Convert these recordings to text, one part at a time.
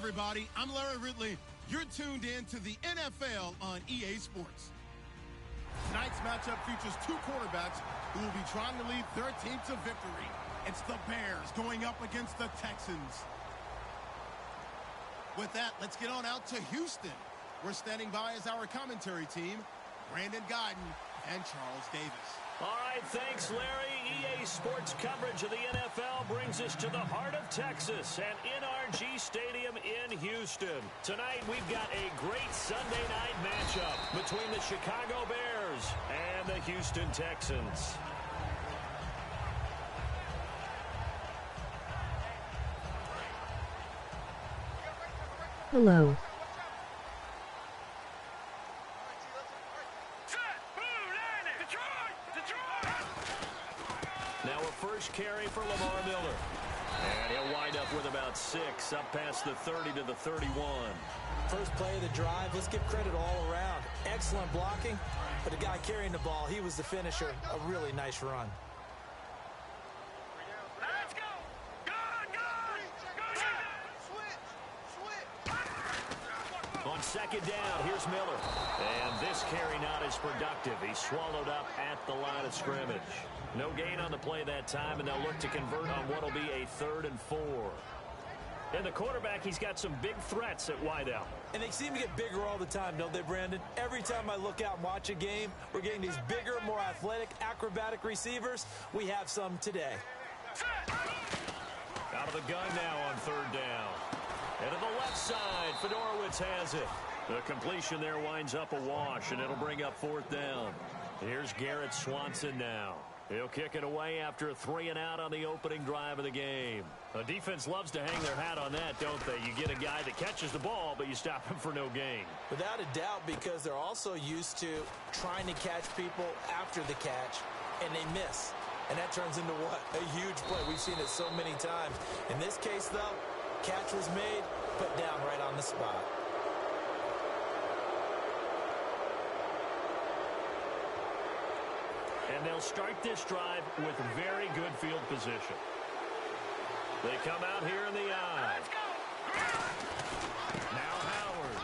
everybody. I'm Larry Ridley. You're tuned in to the NFL on EA Sports. Tonight's matchup features two quarterbacks who will be trying to lead their team to victory. It's the Bears going up against the Texans. With that, let's get on out to Houston. We're standing by as our commentary team, Brandon Guyton and Charles Davis. All right, thanks, Larry. EA Sports coverage of the NFL brings us to the heart of Texas and NRG Stadium in Houston. Tonight, we've got a great Sunday night matchup between the Chicago Bears and the Houston Texans. Hello. Now a first carry for Lamar Miller. And he'll wind up with about 6, up past the 30 to the 31. First play of the drive, let's give credit all around. Excellent blocking, but the guy carrying the ball, he was the finisher. A really nice run. Let's go! On second down, here's Miller. And this carry not as productive. He's swallowed up at the line of scrimmage. No gain on the play that time, and they'll look to convert on what will be a 3rd and 4. And the quarterback, he's got some big threats at wideout. And they seem to get bigger all the time, don't they, Brandon? Every time I look out and watch a game, we're getting these bigger, more athletic, acrobatic receivers. We have some today. Out of the gun now on 3rd down. And to the left side, Fedorowicz has it. The completion there winds up a wash, and it'll bring up 4th down. Here's Garrett Swanson now. He'll kick it away after a 3-and-out on the opening drive of the game. A defense loves to hang their hat on that, don't they? You get a guy that catches the ball, but you stop him for no gain. Without a doubt, because they're also used to trying to catch people after the catch, and they miss. And that turns into what? A huge play. We've seen it so many times. In this case, though, catch was made, put down right on the spot. And they'll start this drive with very good field position. They come out here in the I. Now Howard.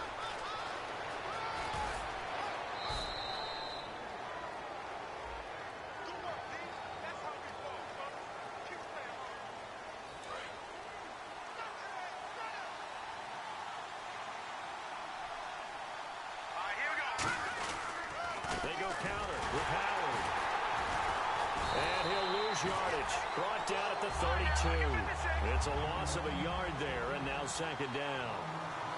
They go counter with Howard. And he'll lose yardage. Brought down at the 32. It's a loss of a yard there, and now 2nd down.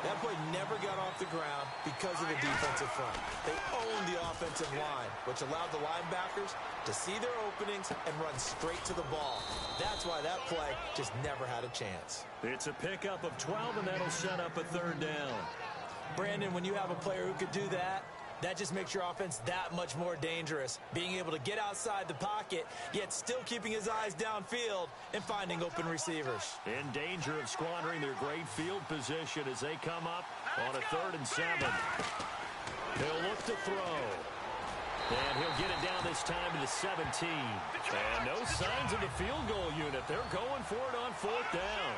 That play never got off the ground because of the defensive front. They owned the offensive line, which allowed the linebackers to see their openings and run straight to the ball. That's why that play just never had a chance. It's a pickup of 12, and that'll set up a 3rd down. Brandon, when you have a player who could do that, that just makes your offense that much more dangerous. Being able to get outside the pocket, yet still keeping his eyes downfield and finding open receivers. In danger of squandering their great field position as they come up on a 3rd and 7. He'll look to throw. And he'll get it down this time to the 17. And no signs of the field goal unit. They're going for it on 4th down.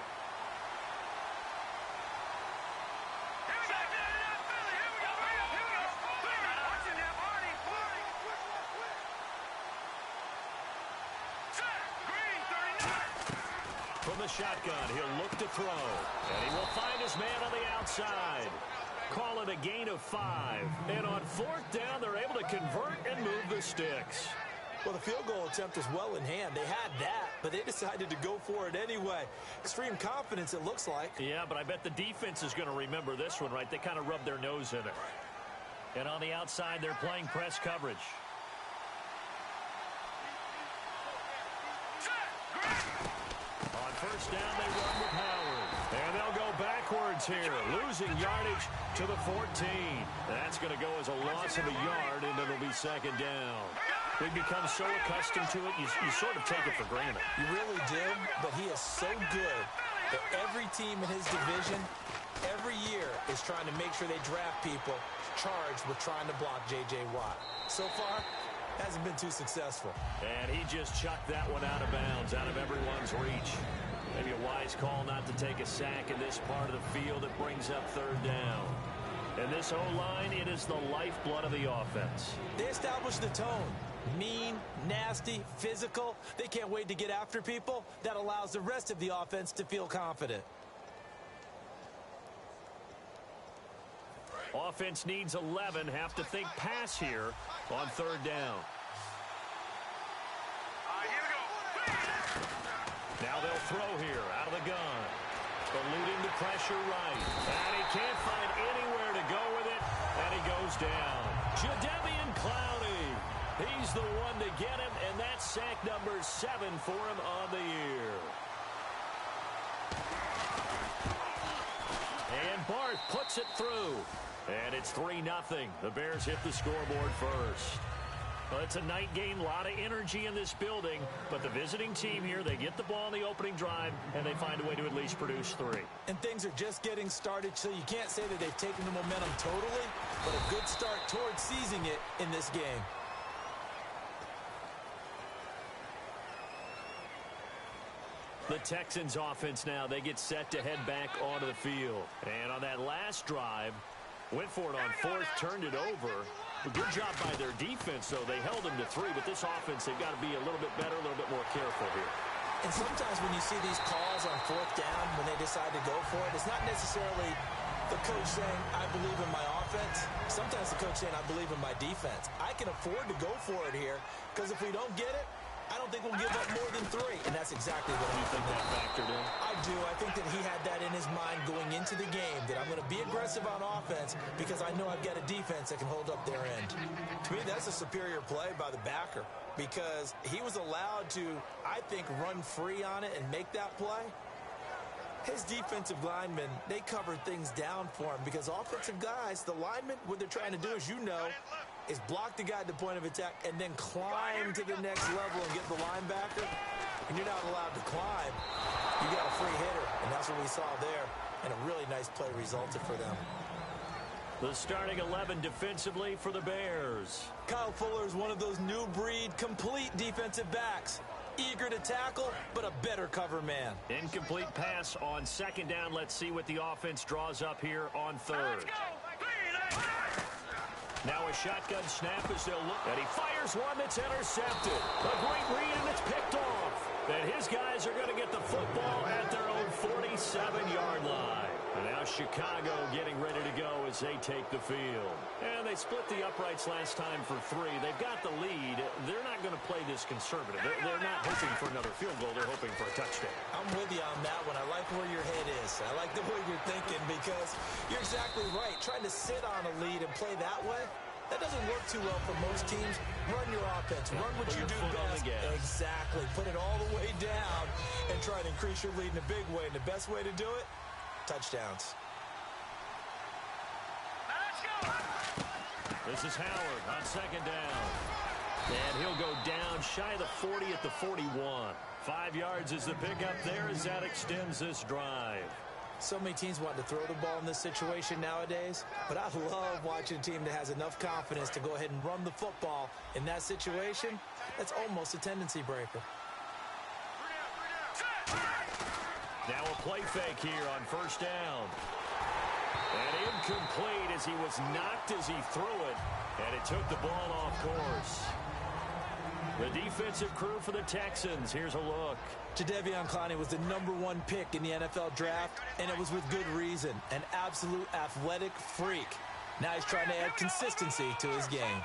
From the shotgun, he'll look to throw. And he will find his man on the outside. Call it a gain of 5. And on 4th down, they're able to convert and move the sticks. Well, the field goal attempt was well in hand. They had that, but they decided to go for it anyway. Extreme confidence, it looks like. Yeah, but I bet the defense is going to remember this one, right? They kind of rubbed their nose in it. And on the outside, they're playing press coverage. On 1st down, they run with Howard. And they'll go backwards here, losing yardage to the 14. That's going to go as a loss of a yard, and it'll be 2nd down. We've become so accustomed to it, you sort of take it for granted. You really do, but he is so good that every team in his division, every year, is trying to make sure they draft people charged with trying to block J.J. Watt. So far, hasn't been too successful. And he just chucked that one out of bounds, out of everyone's reach. Maybe a wise call not to take a sack in this part of the field. It brings up third down. And this O-line, it is the lifeblood of the offense. They establish the tone. Mean, nasty, physical. They can't wait to get after people. That allows the rest of the offense to feel confident. Offense needs 11. Have to think pass here on third down. Now they'll throw here out of the gun. Eluding the pressure right. And he can't find anywhere to go with it. And he goes down. Jadeveon Clowney. He's the one to get him. And that's sack number 7 for him on the year. And Barth puts it through. And it's 3-0. The Bears hit the scoreboard first. Well, it's a night game, a lot of energy in this building, but the visiting team here, they get the ball in the opening drive, and they find a way to at least produce 3. And things are just getting started, so you can't say that they've taken the momentum totally, but a good start towards seizing it in this game. The Texans offense now, they get set to head back onto the field. And on that last drive, went for it on fourth, turned it over. A good job by their defense, though. They held them to 3, but this offense, they've got to be a little bit better, a little bit more careful here. And sometimes when you see these calls on fourth down, when they decide to go for it, it's not necessarily the coach saying, I believe in my offense. Sometimes the coach saying, I believe in my defense. I can afford to go for it here, because if we don't get it, I don't think we'll give up more than 3. And that's exactly what you think that factored in? I do. I think that he had that in his mind going into the game, that I'm going to be aggressive on offense because I know I've got a defense that can hold up their end. To me, that's a superior play by the backer because he was allowed to, I think, run free on it and make that play. His defensive linemen, they covered things down for him because offensive guys, the linemen, what they're trying to do, as you know, is block the guy at the point of attack and then climb to the next level and get the linebacker. And you're not allowed to climb. You got a free hitter, and that's what we saw there. And a really nice play resulted for them. The starting 11 defensively for the Bears. Kyle Fuller is one of those new breed complete defensive backs. Eager to tackle, but a better cover man. Incomplete pass on second down. Let's see what the offense draws up here on third. Now a shotgun snap as they'll look. And he fires one that's intercepted. A great read, and it's picked off. And his guys are going to get the football at their own 47-yard line. And now Chicago getting ready to go as they take the field. And they split the uprights last time for 3. They've got the lead. They're not going to play this conservative. They're not hoping for another field goal. They're hoping for a touchdown. I'm with you on that one. I like where your head is. I like the way you're thinking because you're exactly right. Trying to sit on a lead and play that way, that doesn't work too well for most teams. Run your offense. Run what you do best. Exactly. Put it all the way down and try to increase your lead in a big way. And the best way to do it, touchdowns. This is Howard on second down. And he'll go down shy of the 40 at the 41. 5 yards is the pickup there as that extends this drive. So many teams want to throw the ball in this situation nowadays, but I love watching a team that has enough confidence to go ahead and run the football. In that situation, that's almost a tendency breaker. Now a play fake here on first down. And incomplete as he was knocked as he threw it, and it took the ball off course. The defensive crew for the Texans. Here's a look. Jadeveon Clowney was the #1 pick in the NFL draft, and it was with good reason. An absolute athletic freak. Now he's trying to add consistency to his game.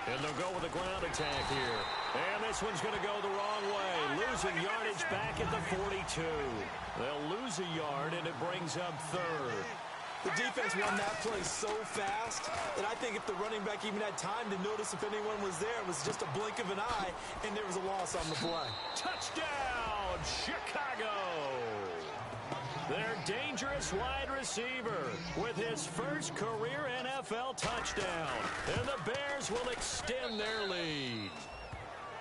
And they'll go with a ground attack here. And this one's going to go the wrong way. Losing yardage back at the 42. They'll lose a yard, and it brings up third. The defense won that play so fast that I think if the running back even had time to notice if anyone was there, it was just a blink of an eye, and there was a loss on the play. Touchdown, Chicago! Their dangerous wide receiver with his first career NFL touchdown. And the Bears will extend their lead.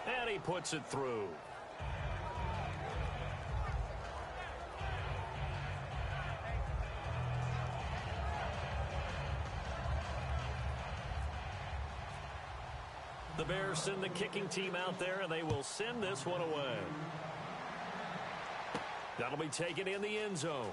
And he puts it through. Bears send the kicking team out there, and they will send this one away. That'll be taken in the end zone.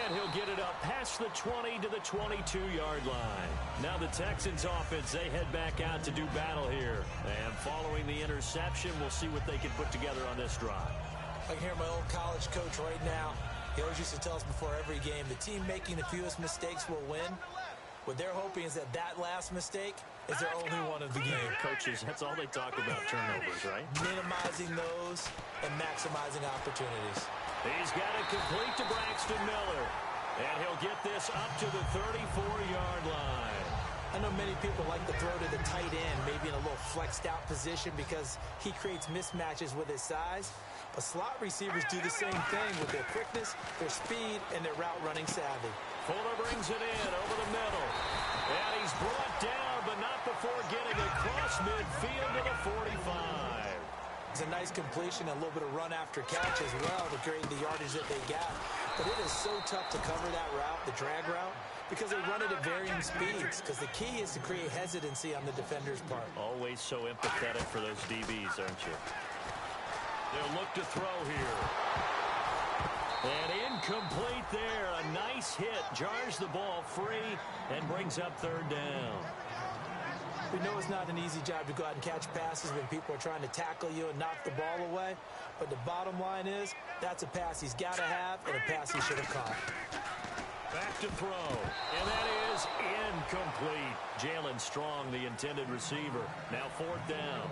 And he'll get it up past the 20 to the 22-yard line. Now the Texans offense, they head back out to do battle here. And following the interception, we'll see what they can put together on this drive. I can hear my old college coach right now. He always used to tell us before every game, the team making the fewest mistakes will win. What they're hoping is that last mistake is their only one of the game. Coaches, that's all they talk about, turnovers, right? Minimizing those and maximizing opportunities. He's got it complete to Braxton Miller. And he'll get this up to the 34-yard line. I know many people like to throw to the tight end, maybe in a little flexed out position because he creates mismatches with his size. But slot receivers do the same thing with their quickness, their speed, and their route running savvy. Fuller brings it in over the middle. And he's brought down, but not before getting across midfield to the 45. It's a nice completion, a little bit of run after catch as well to create the yardage that they got. But it is so tough to cover that route, the drag route, because they run it at varying speeds. Because the key is to create hesitancy on the defender's part. Always so empathetic for those DBs, aren't you? They'll look to throw here. And incomplete there. A nice hit. Jars the ball free and brings up third down. We know it's not an easy job to go out and catch passes when people are trying to tackle you and knock the ball away. But the bottom line is, that's a pass he's got to have and a pass he should have caught. Back to throw. And that is incomplete. Jalen Strong, the intended receiver. Now fourth down.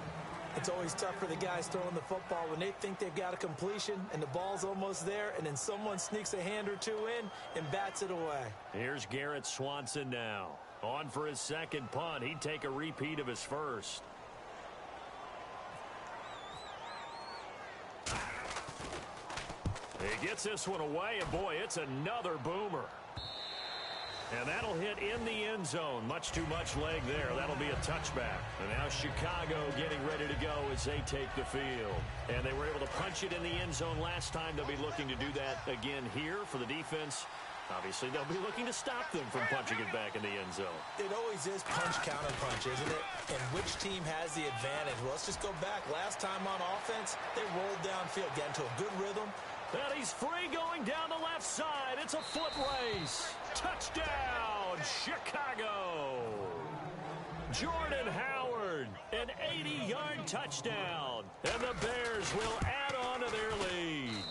It's always tough for the guys throwing the football when they think they've got a completion and the ball's almost there, and then someone sneaks a hand or two in and bats it away. Here's Garrett Swanson now. On for his second punt. He'd take a repeat of his first. He gets this one away, and boy, it's another boomer. And that'll hit in the end zone. Much too much leg there. That'll be a touchback. And now Chicago getting ready to go as they take the field. And they were able to punch it in the end zone last time. They'll be looking to do that again here for the defense. Obviously, they'll be looking to stop them from punching it back in the end zone. It always is punch, counter punch, isn't it? And which team has the advantage? Well, let's just go back. Last time on offense, they rolled downfield, got into a good rhythm. And he's free going down the left side. It's a foot race. Touchdown, Chicago. Jordan Howard, an 80-yard touchdown. And the Bears will add on to their lead.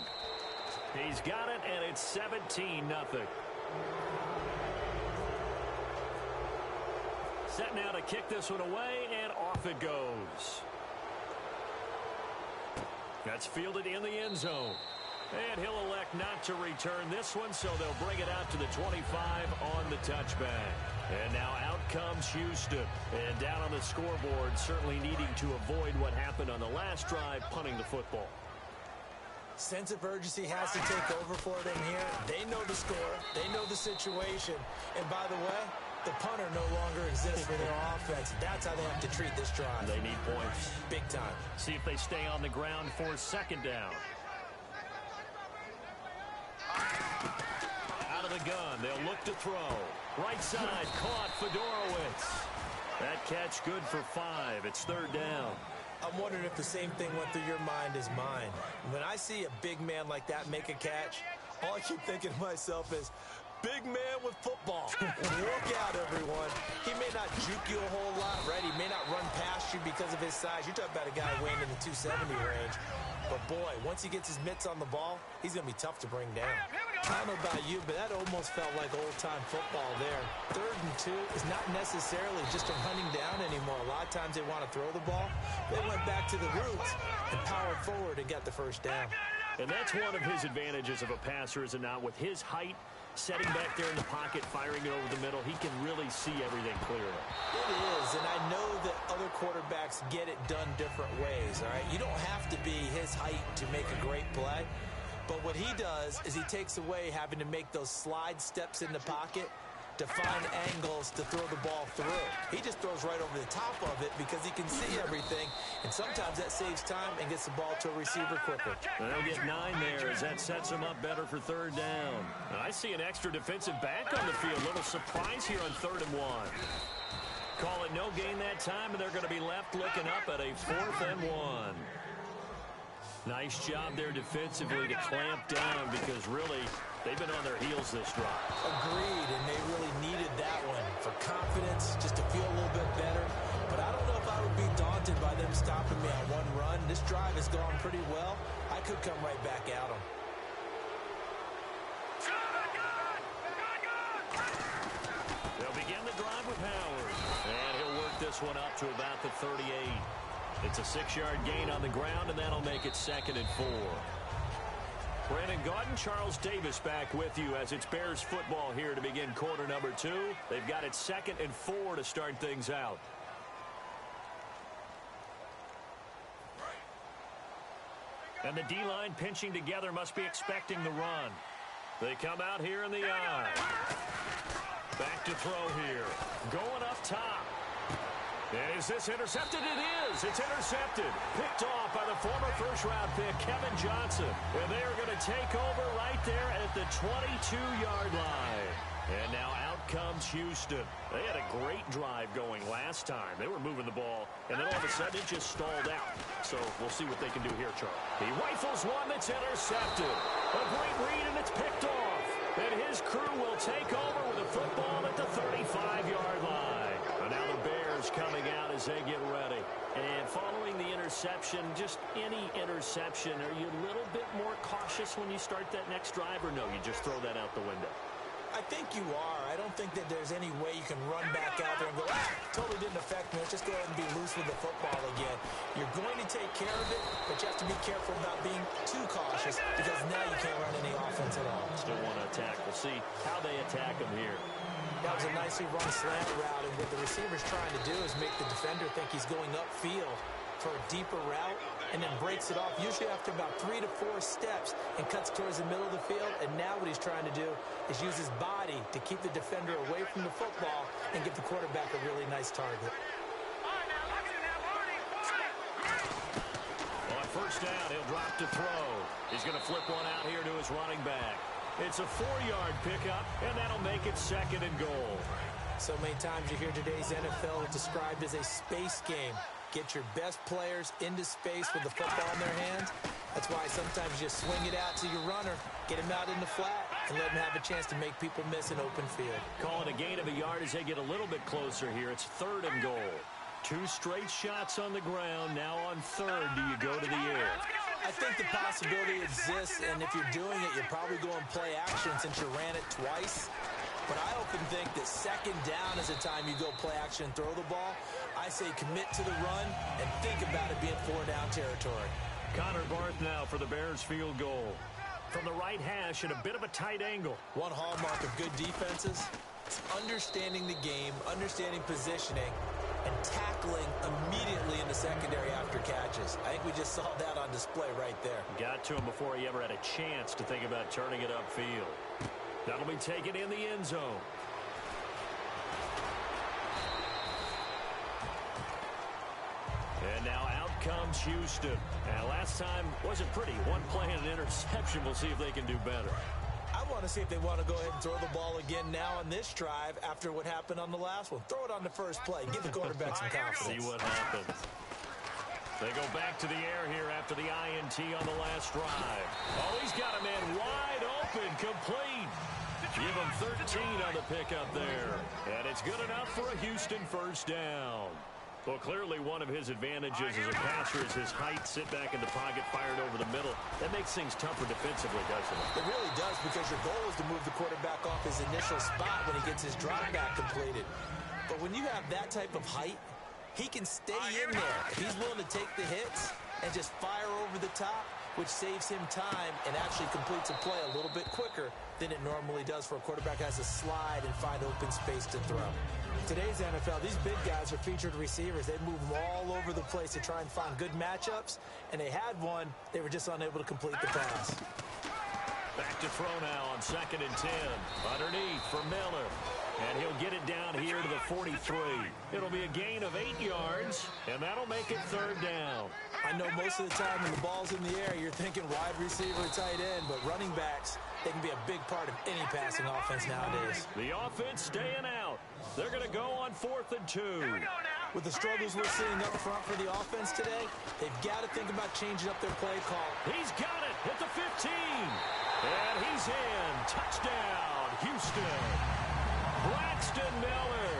He's got it, and it's 17-0. Set now to kick this one away, and off it goes. That's fielded in the end zone. And he'll elect not to return this one, so they'll bring it out to the 25 on the touchback. And now out comes Houston. And down on the scoreboard, certainly needing to avoid what happened on the last drive, punting the football. Sense of urgency has to take over for them here. They know the score. They know the situation. And by the way, the punter no longer exists for their offense. That's how they have to treat this drive. They need points. Big time. See if they stay on the ground for second down. Out of the gun, they'll look to throw. Right side, caught Fedorowicz. That catch good for 5. It's third down. I'm wondering if the same thing went through your mind as mine. When I see a big man like that make a catch, all I keep thinking to myself is, big man with football. Look out, everyone. He may not juke you a whole lot, right? He may not run past you because of his size. You're talking about a guy weighing in the 270 range. But, boy, once he gets his mitts on the ball, he's going to be tough to bring down. I don't know about you, but that almost felt like old-time football there. 3rd and 2 is not necessarily just a running down anymore. A lot of times they want to throw the ball. They went back to the roots and powered forward and got the first down. And that's one of his advantages of a passer, is it not? With his height, setting back there in the pocket, firing it over the middle, he can really see everything clearly. It is, and I know that other quarterbacks get it done different ways, all right? You don't have to be his height to make a great play, but what he does is he takes away having to make those slide steps in the pocket to find angles to throw the ball through. He just throws right over the top of it because he can see everything, and sometimes that saves time and gets the ball to a receiver quicker. And they'll get 9 there as that sets them up better for third down. And I see an extra defensive back on the field. Little surprise here on 3rd and 1. Call it no gain that time, and they're going to be left looking up at a 4th and 1. Nice job there defensively to clamp down because really they've been on their heels this drive. Agreed, and they really needed that one for confidence, just to feel a little bit better. But I don't know if I would be daunted by them stopping me on one run. This drive has gone pretty well. I could come right back at them. They'll begin the drive with Howard. And he'll work this one up to about the 38. It's a 6-yard gain on the ground, and that'll make it 2nd and 4. Brandon Gaudin, Charles Davis back with you as it's Bears football here to begin quarter number 2. They've got it 2nd and 4 to start things out. And the D-line pinching together must be expecting the run. They come out here in the eye. Back to throw here. Going up top. And is this intercepted? It is. It's intercepted. Picked off by the former first-round pick, Kevin Johnson. And they are going to take over right there at the 22-yard line. And now out comes Houston. They had a great drive going last time. They were moving the ball, and then all of a sudden it just stalled out. So we'll see what they can do here, Charles. He rifles one that's intercepted. A great read, and it's picked off. And his crew will take over with a football at the 35-yard line. And now the Bears coming out as they get ready. And following the interception, just any interception, are you a little bit more cautious when you start that next drive, or no, you just throw that out the window? I think you are. I don't think that there's any way you can run back out there and go, totally didn't affect me. Let's just go ahead and be loose with the football again. You're going to take care of it, but you have to be careful about being too cautious because now you can't run any offense at all. Still want to attack. We'll see how they attack him here. That was a nicely run slant route, and what the receiver's trying to do is make the defender think he's going upfield for a deeper route and then breaks it off, usually after about 3 to 4 steps, and cuts towards the middle of the field. And now what he's trying to do is use his body to keep the defender away from the football and give the quarterback a really nice target. On first down, he'll drop to throw. He's going to flip one out here to his running back. It's a 4-yard pickup, and that'll make it 2nd and goal. So many times you hear today's NFL described as a space game. Get your best players into space with the football in their hands. That's why sometimes you just swing it out to your runner, get him out in the flat, and let him have a chance to make people miss an open field. Calling a gain of a yard as they get a little bit closer here. It's 3rd and goal. 2 straight shots on the ground. Now on 3rd, do you go to the air? I think the possibility exists, and if you're doing it, you're probably going play action since you ran it twice. But I often think that 2nd down is the time you go play action and throw the ball. I say commit to the run and think about it being 4-down territory. Connor Barth now for the Bears field goal. From the right hash at a bit of a tight angle. One hallmark of good defenses is understanding the game, understanding positioning, and tackling immediately in the secondary after catches. I think we just saw that on display right there. Got to him before he ever had a chance to think about turning it upfield. That'll be taken in the end zone. And now out comes Houston. And last time wasn't pretty. One play and an interception. We'll see if they can do better. I want to see if they want to go ahead and throw the ball again now on this drive after what happened on the last one. Throw it on the first play. Give the quarterback some confidence. See what happens. They go back to the air here after the INT on the last drive. Oh, he's got a man wide open, complete. Give him 13 on the pickup there. And it's good enough for a Houston first down. Well, clearly one of his advantages as a passer is his height. Sit back in the pocket, fired over the middle. That makes things tougher defensively, doesn't it? It really does, because your goal is to move the quarterback off his initial spot when he gets his drop back completed. But when you have that type of height, he can stay in there. If he's willing to take the hits and just fire over the top, which saves him time and actually completes a play a little bit quicker than it normally does for a quarterback who has to slide and find open space to throw. Today's NFL, these big guys are featured receivers. They move them all over the place to try and find good matchups, and they had one. They were just unable to complete the pass. Back to throw now on 2nd and 10. Underneath for Miller. And he'll get it down here to the 43. It'll be a gain of 8 yards, and that'll make it third down. I know most of the time when the ball's in the air, you're thinking wide receiver, tight end, but running backs, they can be a big part of any passing offense nowadays. The offense staying out. They're going to go on 4th and 2. With the struggles we're seeing up front for the offense today, they've got to think about changing up their play call. He's got it at the 15. And he's in. Touchdown, Houston. Braxton Miller,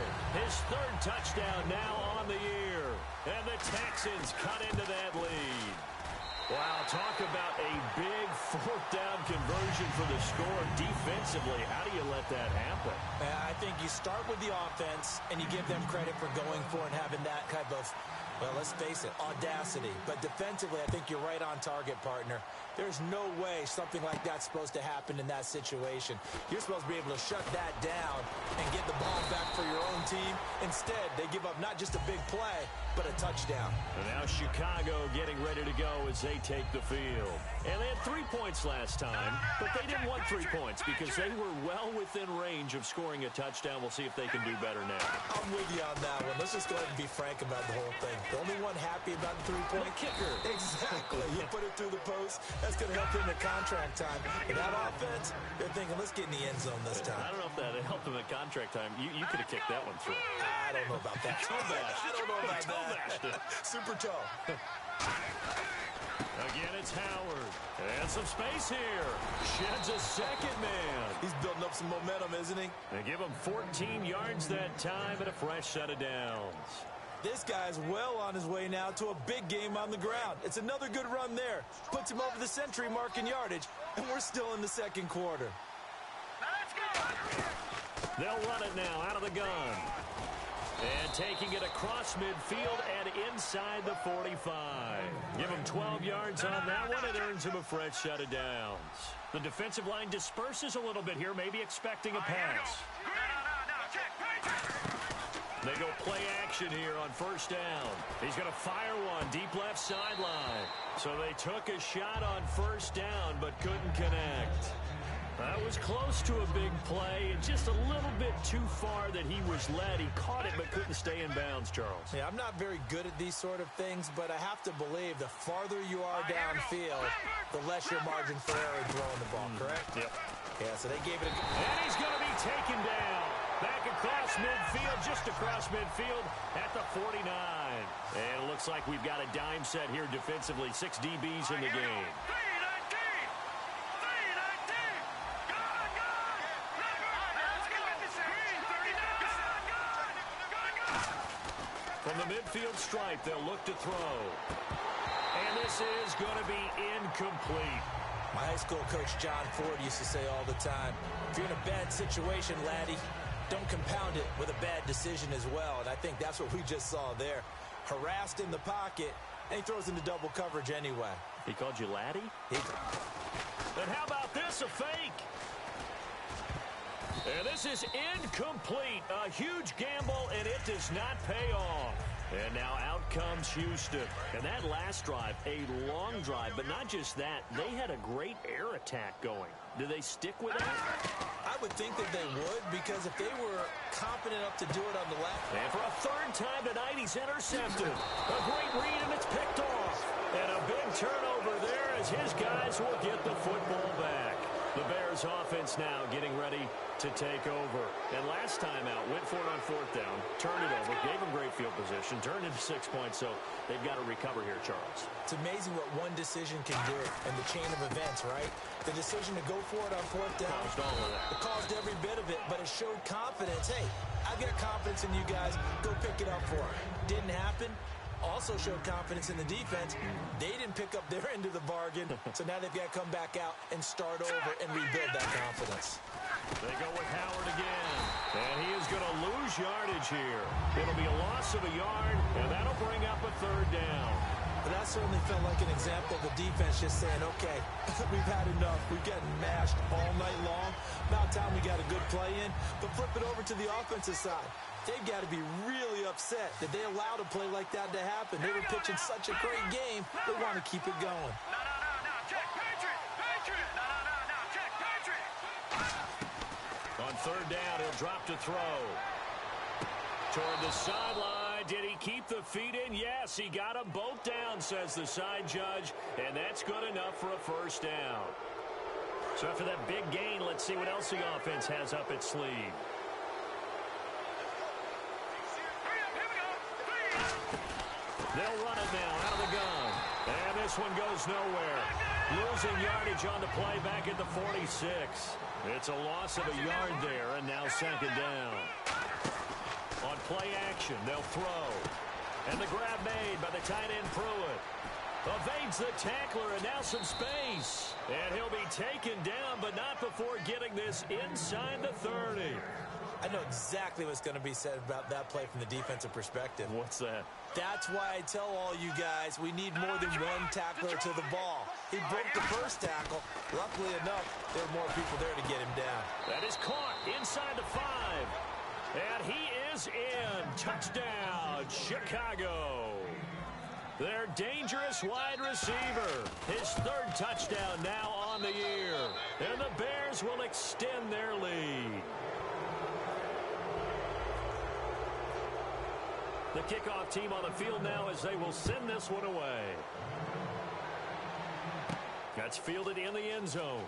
his 3rd touchdown now on the year. And the Texans cut into that lead. Wow, talk about a big 4th down conversion for the score. Defensively, how do you let that happen? I think you start with the offense, and you give them credit for going for it and having that type of, well, let's face it, audacity. But defensively, I think you're right on target, partner. There's no way something like that's supposed to happen in that situation. You're supposed to be able to shut that down and get the ball back for your own team. Instead, they give up not just a big play, but a touchdown. And now Chicago getting ready to go as they take the field. And they had 3 points last time, but they didn't want 3 points because they were well within range of scoring a touchdown. We'll see if they can do better now. I'm with you on that one. Let's just go ahead and be frank about the whole thing. The only one happy about the 3-point kicker. Exactly. You put it through the post. That's going to help him in contract time. But that offense, they're thinking, let's get in the end zone this time. I don't know if that helped him at contract time. You could have kicked that one through. I don't know about that. I don't know about that. Super toe. Again, it's Howard. And some space here. Sheds a second man. He's building up some momentum, isn't he? They give him 14 yards that time and a fresh set of downs. This guy's well on his way now to a big game on the ground. It's another good run there. Puts him over the century mark in yardage, and we're still in the 2nd quarter. They'll run it now out of the gun. And taking it across midfield and inside the 45. Give him 12 yards on that one. It earns him a fresh set of downs. The defensive line disperses a little bit here, maybe expecting a pass. They go play action here on 1st down. He's going to fire one deep left sideline. So they took a shot on 1st down but couldn't connect. That was close to a big play and just a little bit too far that he was led. He caught it but couldn't stay in bounds, Charles. Yeah, I'm not very good at these sort of things, but I have to believe the farther you are downfield, the less your margin for error throwing the ball, correct? Yep. Yeah, so they gave it a good... And he's going to be taken down. Back across midfield, just across midfield at the 49. And it looks like we've got a dime set here defensively. 6 DBs in the game. From the midfield stripe, they'll look to throw. And this is going to be incomplete. My high school coach, John Ford, used to say all the time, if you're in a bad situation, laddie, don't compound it with a bad decision as well. And I think that's what we just saw there. Harassed in the pocket, and he throws into double coverage anyway. He called you laddie? And how about this, a fake? And this is incomplete. A huge gamble, and it does not pay off. And now out comes Houston. And that last drive, a long drive, but not just that. They had a great air attack going. Do they stick with that? I would think that they would, because if they were confident enough to do it on the left. And for a 3rd time tonight, he's intercepted. A great read, and it's picked off. And a big turnover there as his guys will get the football back. The Bears offense now getting ready to take over. And last time out, went for it on 4th down, turned it over, gave them great field position, turned into 6 points, so they've got to recover here, Charles. It's amazing what one decision can do in the chain of events, right? The decision to go for it on 4th down. Caused all of that. It caused every bit of it, but it showed confidence. Hey, I've got confidence in you guys. Go pick it up for them. Didn't happen. Also showed confidence in the defense. They didn't pick up their end of the bargain, so now they've got to come back out and start over and rebuild that confidence. They go with Howard again, and he is going to lose yardage here. It'll be a loss of a yard, and that'll bring up a 3rd down. But that certainly felt like an example of the defense just saying, okay, we've had enough. We've gotten mashed all night long. About time we got a good play in. But flip it over to the offensive side. They've got to be really upset that they allowed a play like that to happen. They were pitching such a great game, they want to keep it going. On third down, he'll drop to throw. Toward the sideline. Did he keep the feet in? Yes, he got them both down, says the side judge, and that's good enough for a first down. So after that big gain, let's see what else the offense has up its sleeve. They'll run it now out of the gun. And this one goes nowhere. Losing yardage on the play back at the 46. It's a loss of a yard there, and now second down. On play action, they'll throw. And the grab made by the tight end Pruitt. Evades the tackler, and now some space. And he'll be taken down, but not before getting this inside the 30. I know exactly what's going to be said about that play from the defensive perspective. What's that? That's why I tell all you guys we need more than one tackler to the ball. He broke the first tackle. Luckily enough, there were more people there to get him down. That is caught inside the 5. And he is in. Touchdown, Chicago. Their dangerous wide receiver. His third touchdown now on the year. And the Bears will extend their lead. The kickoff team on the field now as they will send this one away. That's fielded in the end zone.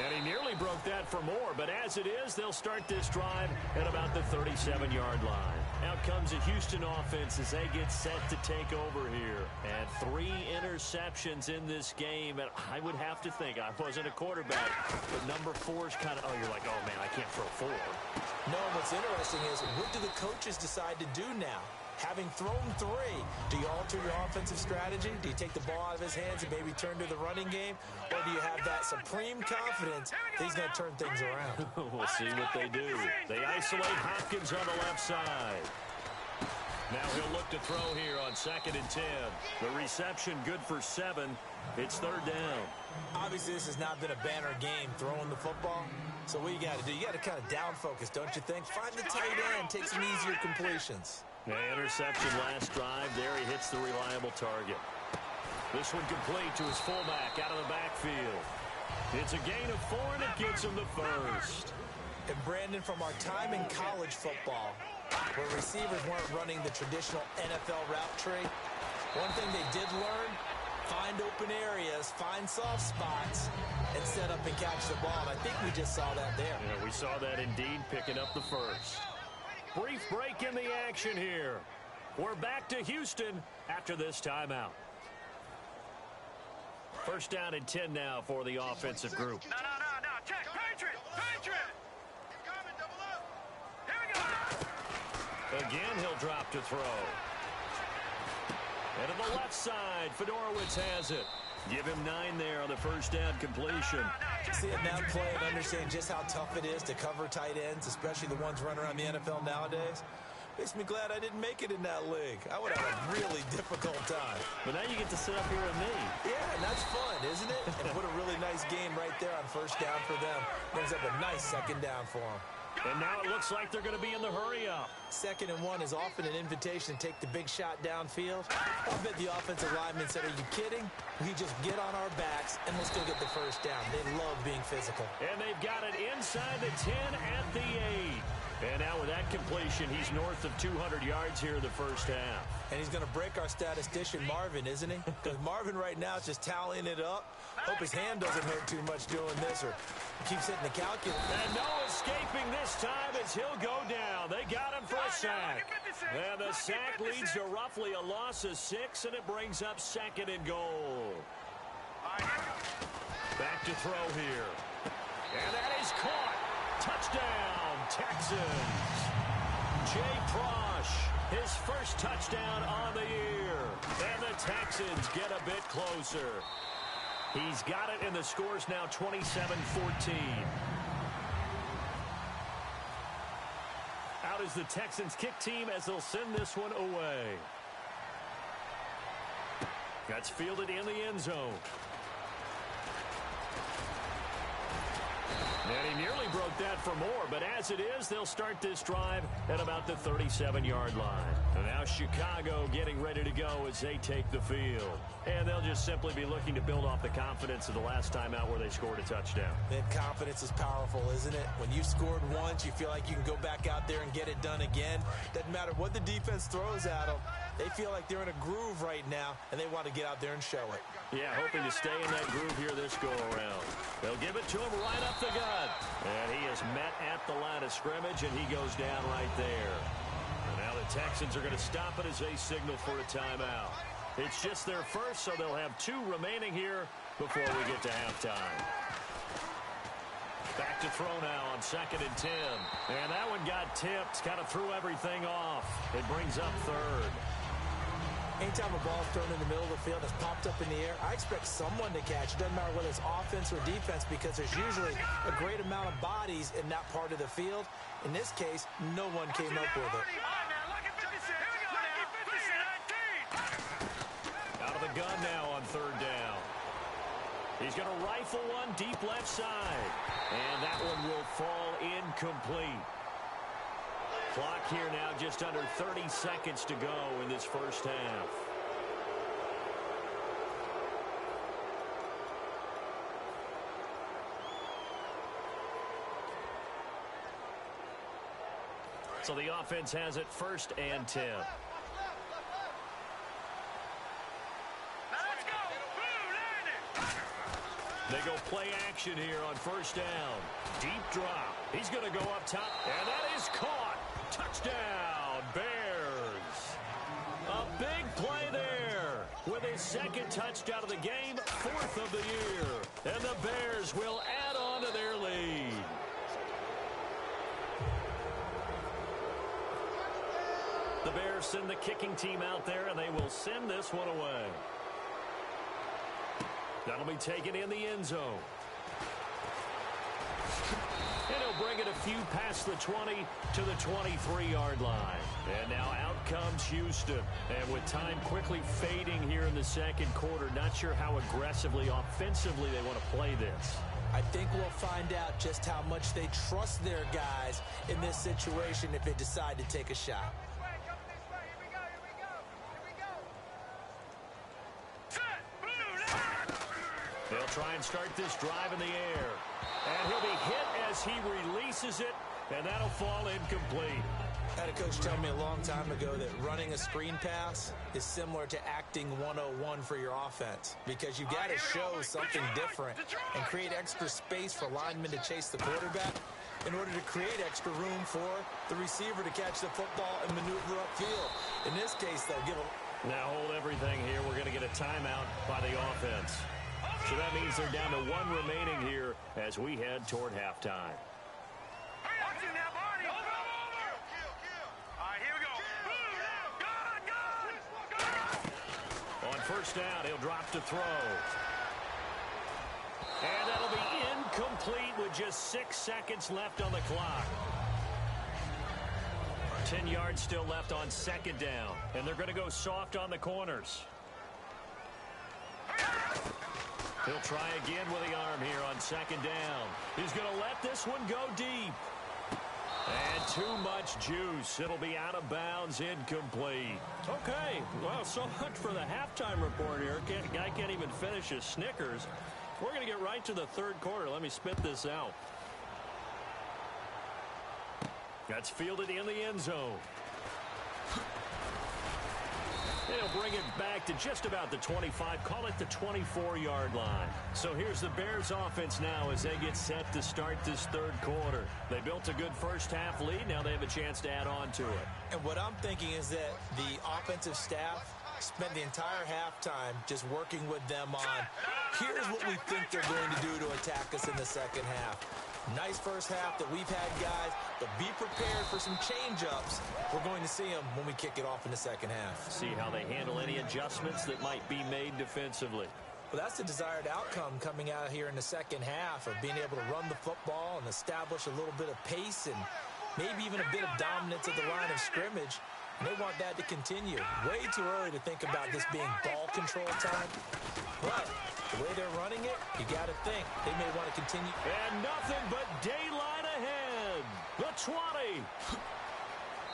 And he nearly broke that for more, but as it is, they'll start this drive at about the 37-yard line. Out comes the Houston offense as they get set to take over here. And 3 interceptions in this game, and I would have to think, I wasn't a quarterback, but number 4 is kind of, oh, you're like, oh, man, I can't throw 4. No, what's interesting is, what do the coaches decide to do now? Having thrown 3, do you alter your offensive strategy? Do you take the ball out of his hands and maybe turn to the running game? Or do you have that supreme confidence that he's going to turn things around? We'll see what they do. They isolate Hopkins on the left side. Now he'll look to throw here on 2nd and 10. The reception good for 7. It's third down. Obviously, this has not been a banner game throwing the football. So what you got to do, you got to kind of down focus, don't you think? Find the tight end, take some easier completions. The interception last drive. There he hits the reliable target. This one complete to his fullback out of the backfield. It's a gain of 4, and it gets him the first. And Brandon, from our time in college football, where receivers weren't running the traditional NFL route tree, one thing they did learn, find open areas, find soft spots, and set up and catch the ball. And I think we just saw that there. Yeah, we saw that indeed, picking up the first. Brief break in the action here. We're back to Houston after this timeout. First down and 10 now for the offensive group. No. Check. Patriot. Coming, double up. Here we go. Again, he'll drop to throw. And to the left side, Fedorowicz has it. Give him 9 there on the first down completion. See it now play and understand just how tough it is to cover tight ends, especially the ones running around the NFL nowadays. Makes me glad I didn't make it in that league. I would have a really difficult time. But now you get to sit up here with me. Yeah, and that's fun, isn't it? And put a really nice game right there on first down for them. Brings up a nice second down for them. And now it looks like they're going to be in the hurry-up. 2nd and 1 is often an invitation to take the big shot downfield. I bet the offensive lineman said, are you kidding? We just get on our backs, and let's go get the first down. They love being physical. And they've got it inside the 10 at the 8. And now with that completion, he's north of 200 yards here in the first half. And he's going to break our statistician, Marvin, isn't he? Because Marvin right now is just tallying it up. Hope his hand doesn't hurt too much doing this or keeps hitting the calculator. And no escaping this time as he'll go down. They got him for a sack. And the sack leads to roughly a loss of 6, and it brings up 2nd and goal. Back to throw here. And that is caught. Touchdown, Texans. Jay Prosh, his first touchdown on the year. And the Texans get a bit closer. He's got it, and the score's now 27-14. Out is the Texans kick team as they'll send this one away. That's fielded in the end zone. And he nearly broke that for more, but as it is, they'll start this drive at about the 37-yard line. And now Chicago getting ready to go as they take the field. And they'll just simply be looking to build off the confidence of the last time out where they scored a touchdown. And confidence is powerful, isn't it? When you've scored once, you feel like you can go back out there and get it done again. Doesn't matter what the defense throws at them. They feel like they're in a groove right now, and they want to get out there and show it. Yeah, hoping to stay in that groove here this go-around. They'll give it to him right up the gut. And he is met at the line of scrimmage, and he goes down right there. And now the Texans are going to stop it as they signal for a timeout. It's just their first, so they'll have 2 remaining here before we get to halftime. Back to throw now on 2nd and 10. And that one got tipped, kind of threw everything off. It brings up 3rd. Anytime a ball's thrown in the middle of the field, it's popped up in the air, I expect someone to catch. It doesn't matter whether it's offense or defense because there's usually a great amount of bodies in that part of the field. In this case, no one came up with it. Out of the gun now on 3rd down. He's going to rifle one deep left side. And that one will fall incomplete. Clock here now just under 30 seconds to go in this first half. So the offense has it 1st and 10. They go play action here on 1st down. Deep drop. He's going to go up top, and that is caught. Touchdown, Bears. A big play there with his 2nd touchdown of the game, 4th of the year. And the Bears will add on to their lead. The Bears send the kicking team out there, and they will send this one away. That'll be taken in the end zone. And he'll bring it a few past the 20 to the 23-yard line. And now out comes Houston. And with time quickly fading here in the 2nd quarter, not sure how aggressively, offensively they want to play this. I think we'll find out just how much they trust their guys in this situation if they decide to take a shot. They'll try and start this drive in the air. And he'll be hit as he releases it, and that'll fall incomplete. I had a coach tell me a long time ago that running a screen pass is similar to acting 101 for your offense because you've got to show something different and create extra space for linemen to chase the quarterback in order to create extra room for the receiver to catch the football and maneuver upfield. In this case, they'll give a... Now hold everything here. We're going to get a timeout by the offense. So that means they're down to 1 remaining here as we head toward halftime. On 1st down, he'll drop to throw. And that'll be incomplete with just 6 seconds left on the clock. 10 yards still left on 2nd down. And they're going to go soft on the corners. He'll try again with the arm here on 2nd down. He's going to let this one go deep. And too much juice. It'll be out of bounds, incomplete. Okay, well, so much for the halftime report here. Guy can't even finish his Snickers. We're going to get right to the 3rd quarter. Let me spit this out. That's fielded in the end zone. They'll bring it back to just about the 25, call it the 24-yard line. So here's the Bears offense now as they get set to start this 3rd quarter. They built a good first half lead. Now they have a chance to add on to it. And what I'm thinking is that the offensive staff spent the entire halftime just working with them on, here's what we think they're going to do to attack us in the 2nd half. Nice first half that we've had, guys, but be prepared for some change-ups. We're going to see them when we kick it off in the 2nd half. See how they handle any adjustments that might be made defensively. Well, that's the desired outcome coming out here in the 2nd half of being able to run the football and establish a little bit of pace and maybe even a bit of dominance at the line of scrimmage. and they want that to continue. Way too early to think about this being ball control time. But the way they're running it, you got to think they may want to continue. And nothing but daylight ahead. The 20.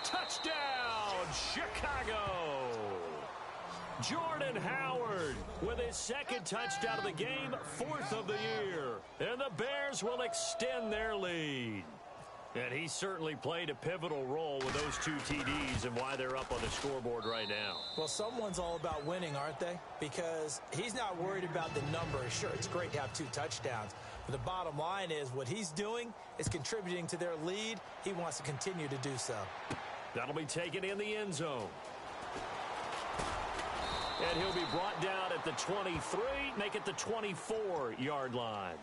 Touchdown, Chicago. Jordan Howard with his second touchdown of the game, 4th of the year. And the Bears will extend their lead. And he certainly played a pivotal role with those 2 TDs and why they're up on the scoreboard right now. Well, someone's all about winning, aren't they? Because he's not worried about the numbers. Sure, it's great to have 2 touchdowns. But the bottom line is what he's doing is contributing to their lead. He wants to continue to do so. That'll be taken in the end zone. And he'll be brought down at the 23, make it the 24-yard line.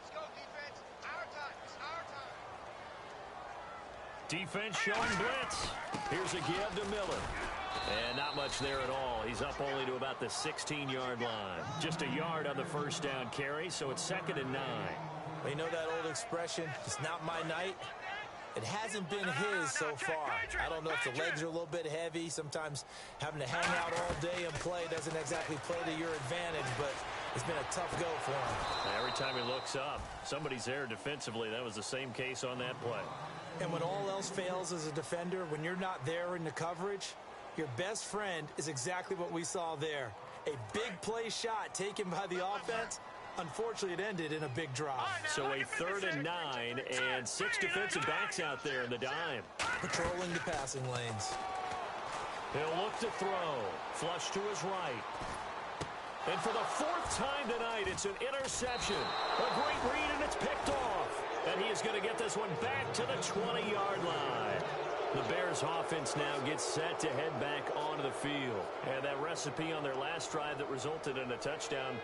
Let's go, defense. Our time. It's our time. Defense showing blitz. Here's a give to Miller. And not much there at all. He's up only to about the 16-yard line. Just a yard on the first down carry, so it's 2nd and 9. Well, you know that old expression, it's not my night? It hasn't been his so far. I don't know if the legs are a little bit heavy. Sometimes having to hang out all day and play doesn't exactly play to your advantage, but it's been a tough go for him. Every time he looks up, somebody's there defensively. That was the same case on that play. And when all else fails as a defender, when you're not there in the coverage, your best friend is exactly what we saw there. A big play shot taken by the offense. Unfortunately, it ended in a big drop. So a 3rd and 9 and 6 defensive backs out there in the dime. Patrolling the passing lanes. He'll look to throw. Flush to his right. And for the 4th time tonight, it's an interception. A great read, and it's picked off. And he is going to get this one back to the 20-yard line. The Bears offense now gets set to head back onto the field. And that recipe on their last drive that resulted in a touchdown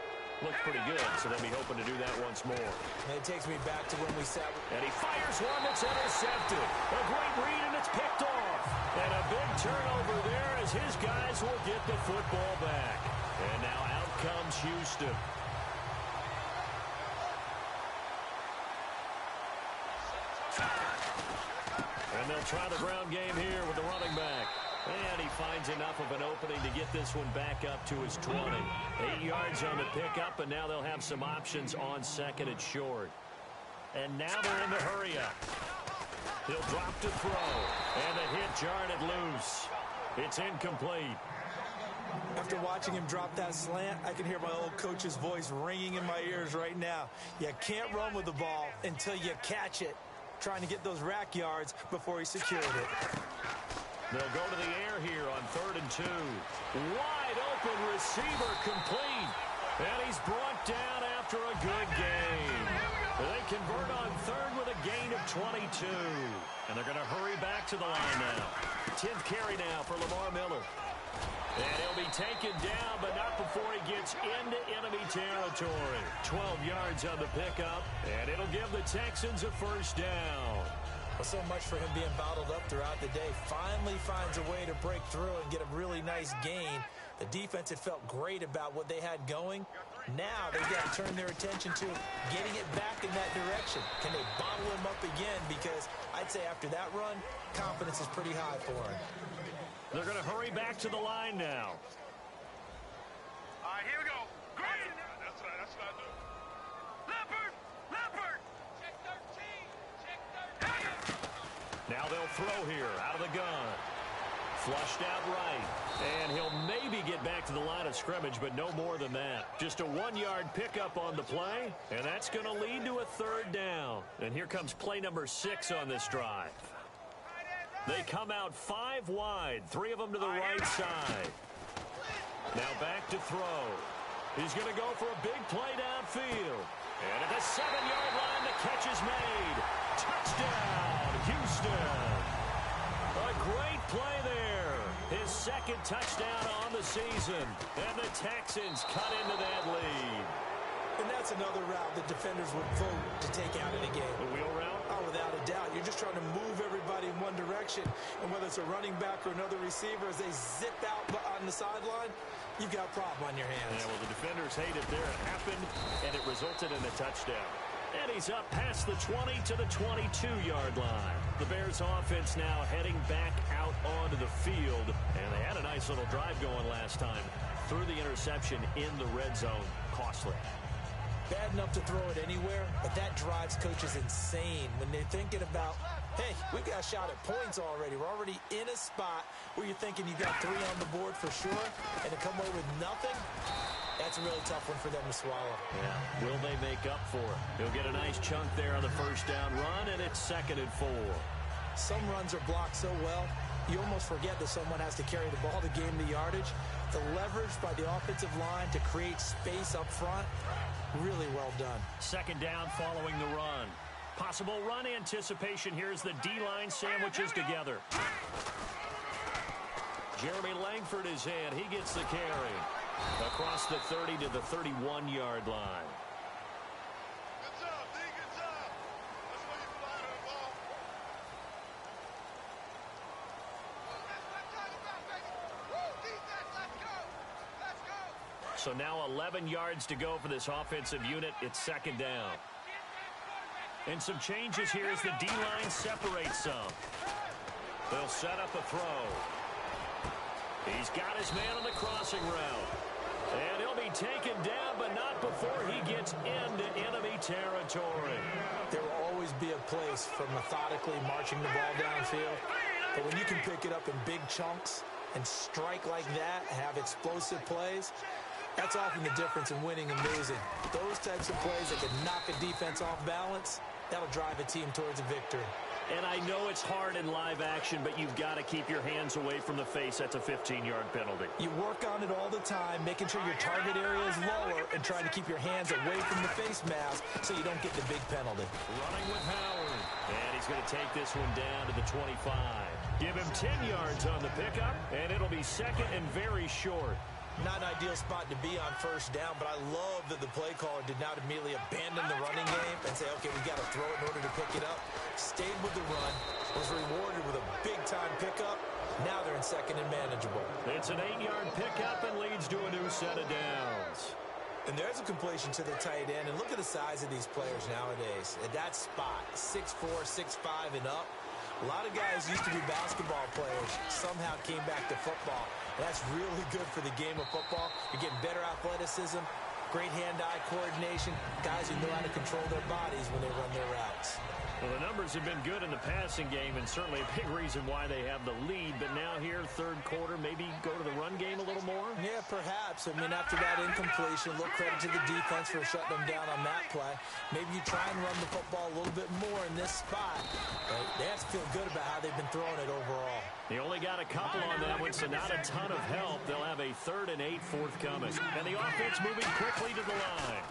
looks pretty good, so they'll be hoping to do that once more. And it takes me back to when we sat. And he fires one that's intercepted. A great read, and it's picked off. And a big turnover there as his guys will get the football back. And now out comes Houston. And they'll try the ground game here with the running back. And he finds enough of an opening to get this one back up to his 20. 8 yards on the pickup, and now they'll have some options on 2nd and short. And now they're in the hurry-up. He'll drop to throw. And the hit jarred it loose. It's incomplete. After watching him drop that slant, I can hear my old coach's voice ringing in my ears right now. You can't run with the ball until you catch it. Trying to get those rack yards before he secured it. They'll go to the air here on 3rd and 2. Wide open receiver complete. And he's brought down after a good game. They convert on 3rd with a gain of 22. And they're going to hurry back to the line now. 10th carry now for Lamar Miller. And he'll be taken down, but not before he gets into enemy territory. 12 yards on the pickup, and it'll give the Texans a first down. Well, so much for him being bottled up throughout the day. Finally finds a way to break through and get a really nice gain. The defense had felt great about what they had going. Now they've got to turn their attention to getting it back in that direction. Can they bottle him up again? Because I'd say after that run, confidence is pretty high for him. They're going to hurry back to the line now. All right, here we go. Green. That's what I do. Leopard. Leopard. Check 13. Check 13. Now they'll throw here out of the gun. Flushed out right. And he'll maybe get back to the line of scrimmage, but no more than that. Just a 1-yard pickup on the play, and that's going to lead to a 3rd down. And here comes play number 6 on this drive. They come out 5 wide, 3 of them to the right side. Now back to throw. He's going to go for a big play downfield. And at the 7-yard line, the catch is made. Touchdown, Houston. A great play there. His 2nd touchdown on the season. And the Texans cut into that lead. And that's another route that defenders would vote to take out of the game. The wheel route? Oh, without a doubt. You're just trying to move everybody in one direction. And whether it's a running back or another receiver, as they zip out on the sideline, you've got a problem on your hands. Yeah, well, the defenders hate it there. It happened, and it resulted in a touchdown. And he's up past the 20 to the 22-yard line. The Bears offense now heading back out onto the field. And they had a nice little drive going last time. Threw the interception in the red zone. Costly. Bad enough to throw it anywhere, but that drives coaches insane when they're thinking about, hey, we've got a shot at points already. We're already in a spot where you're thinking you got 3 on the board for sure, and to come away with nothing, that's a really tough one for them to swallow. Yeah, will they make up for it? He'll get a nice chunk there on the first down run, and it's 2nd and 4. Some runs are blocked so well, you almost forget that someone has to carry the ball to gain the yardage. The leverage by the offensive line to create space up front, really well done. 2nd down following the run. Possible run anticipation here as the D-line sandwiches together. Jeremy Langford is in. He gets the carry. Across the 30 to the 31-yard line. Good job, D. Good job. That's where you fly to the ball. That's what I'm talking about, baby. Woo, defense, let's go. Let's go. So now 11 yards to go for this offensive unit. It's 2nd down. And some changes here as the D-line separates some. They'll set up a throw. He's got his man on the crossing route. And he'll be taken down, but not before he gets into enemy territory. There will always be a place for methodically marching the ball downfield. But when you can pick it up in big chunks and strike like that, have explosive plays, that's often the difference in winning and losing. Those types of plays that can knock a defense off balance, that'll drive a team towards a victory. And I know it's hard in live action, but you've got to keep your hands away from the face. That's a 15-yard penalty. You work on it all the time, making sure your target area is lower and trying to keep your hands away from the face mask so you don't get the big penalty. Running with Howard. And he's going to take this one down to the 25. Give him 10 yards on the pickup, and it'll be 2nd and very short. Not an ideal spot to be on 1st down, but I love that the play caller did not immediately abandon the running game and say, okay, we got to throw it in order to pick it up. Stayed with the run, was rewarded with a big-time pickup. Now they're in 2nd and manageable. It's an 8-yard pickup and leads to a new set of downs. And there's a completion to the tight end, and look at the size of these players nowadays. At that spot, 6'4", 6'5", and up. A lot of guys used to be basketball players, somehow came back to football. And that's really good for the game of football. You're getting better athleticism, great hand-eye coordination, guys who know how to control their bodies when they run their routes. Well, the numbers have been good in the passing game, and certainly a big reason why they have the lead. But now here, 3rd quarter, maybe go to the run game a little more? Yeah, perhaps. I mean, after that incompletion, a little credit to the defense for shutting them down on that play. Maybe you try and run the football a little bit more in this spot. But they have to feel good about how they've been throwing it overall. He only got a couple on that one, so not a ton of help. They'll have a 3rd and 8 forthcoming. And the offense moving quickly to the line.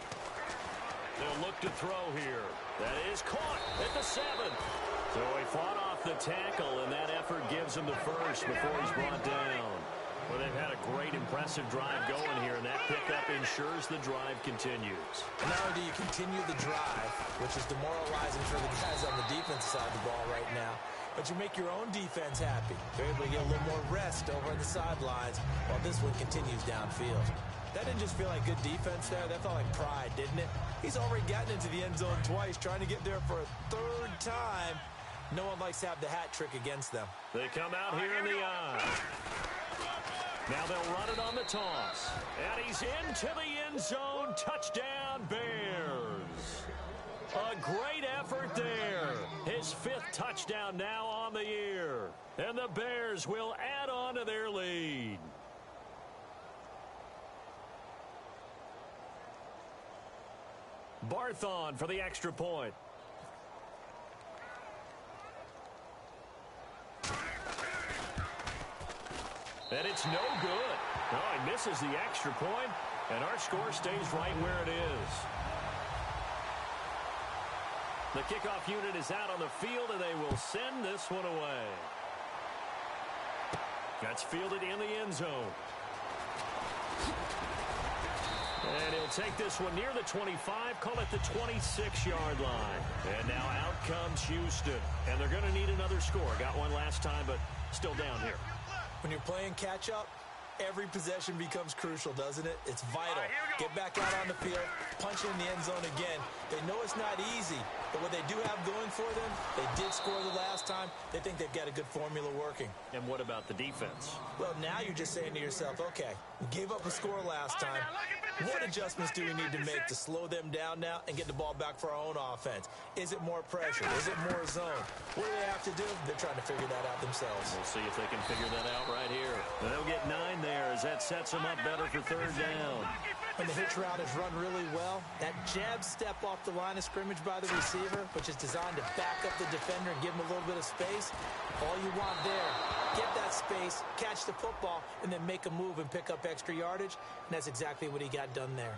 They'll look to throw here. That is caught at the 7. So he fought off the tackle, and that effort gives him the first before he's brought down. Well, they've had a great, impressive drive going here, and that pickup ensures the drive continues. Not only do you continue the drive, which is demoralizing for the guys on the defensive side of the ball right now, but you make your own defense happy. You're able to get a little more rest over on the sidelines while this one continues downfield. That didn't just feel like good defense there. That felt like pride, didn't it? He's already gotten into the end zone twice, trying to get there for a 3rd time. No one likes to have the hat trick against them. They come out here in the eye. Now they'll run it on the toss. And he's into the end zone. Touchdown, Bears. A great effort there. His 5th touchdown now on the year. And the Bears will add on to their lead. Barthon for the extra point. And it's no good. No, he misses the extra point, and our score stays right where it is. The kickoff unit is out on the field, and they will send this one away. That's fielded in the end zone. And he'll take this one near the 25, call it the 26-yard line. And now out comes Houston. And they're going to need another score. Got one last time, but still down here. When you're playing catch-up, Every possession becomes crucial, doesn't it? It's vital. Get back out on the field, punch it in the end zone again. They know it's not easy, but what they do have going for them, they did score the last time. They think they've got a good formula working. And what about the defense? Well, now you're just saying to yourself, okay, we gave up a score last time. What adjustments do we need to make to slow them down now and get the ball back for our own offense? Is it more pressure? Is it more zone? What do they have to do? They're trying to figure that out themselves. We'll see if they can figure that out right here. They'll get 9 there as that sets them up better for third down. When the hitch route is run really well, that jab step off the line of scrimmage by the receiver, which is designed to back up the defender and give him a little bit of space, all you want there, get that space, catch the football, and then make a move and pick up extra yardage, and that's exactly what he got done there.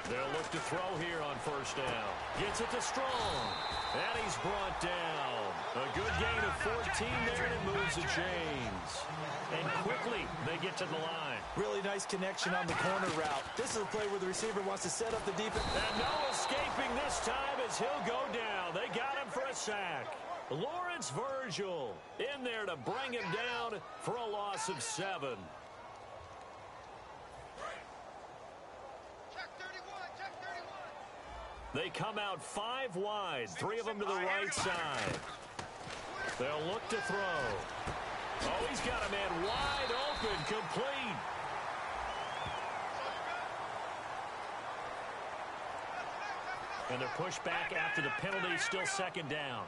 They'll look to throw here on first down. Gets it to Strong. And he's brought down. A good gain of 14 there, and it moves the chains. And quickly, they get to the line. Really nice connection on the corner route. This is a play where the receiver wants to set up the defense. And no escaping this time as he'll go down. They got him for a sack. Lawrence Virgil in there to bring him down for a loss of 7. They come out 5 wide, 3 of them to the right side. They'll look to throw. Oh, he's got a man wide open, complete. And they're pushed back after the penalty, still second down.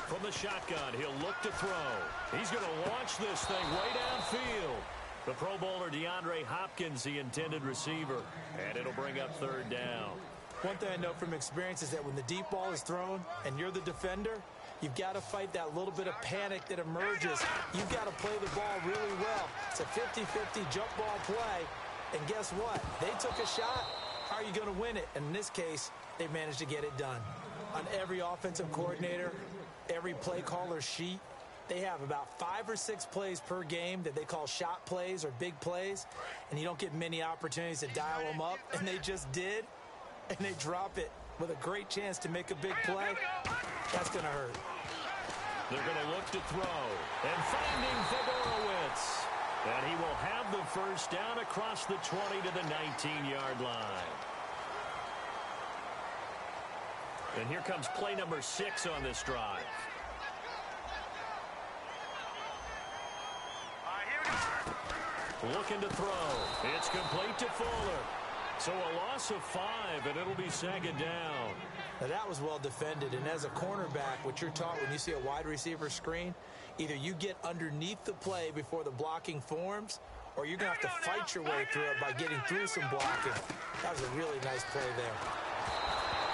From the shotgun, he'll look to throw. He's going to launch this thing way downfield. The Pro Bowler DeAndre Hopkins, the intended receiver. And it'll bring up third down. One thing I know from experience is that when the deep ball is thrown and you're the defender, you've got to fight that little bit of panic that emerges. You've got to play the ball really well. It's a 50-50 jump ball play. And guess what? They took a shot. How are you going to win it? And in this case, they managed to get it done. On every offensive coordinator, every play caller sheet, they have about 5 or 6 plays per game that they call shot plays or big plays, and you don't get many opportunities to dial them up, and they just did, and they drop it with a great chance to make a big play. That's going to hurt. They're going to look to throw, and finding Fedorowicz, and he will have the first down across the 20 to the 19-yard line. And here comes play number 6 on this drive. Looking to throw. It's complete to Fuller. So a loss of 5, and it'll be second down. Now that was well defended, and as a cornerback, what you're taught when you see a wide receiver screen, either you get underneath the play before the blocking forms, or you're going to have to fight your way through it by getting through some blocking. That was a really nice play there.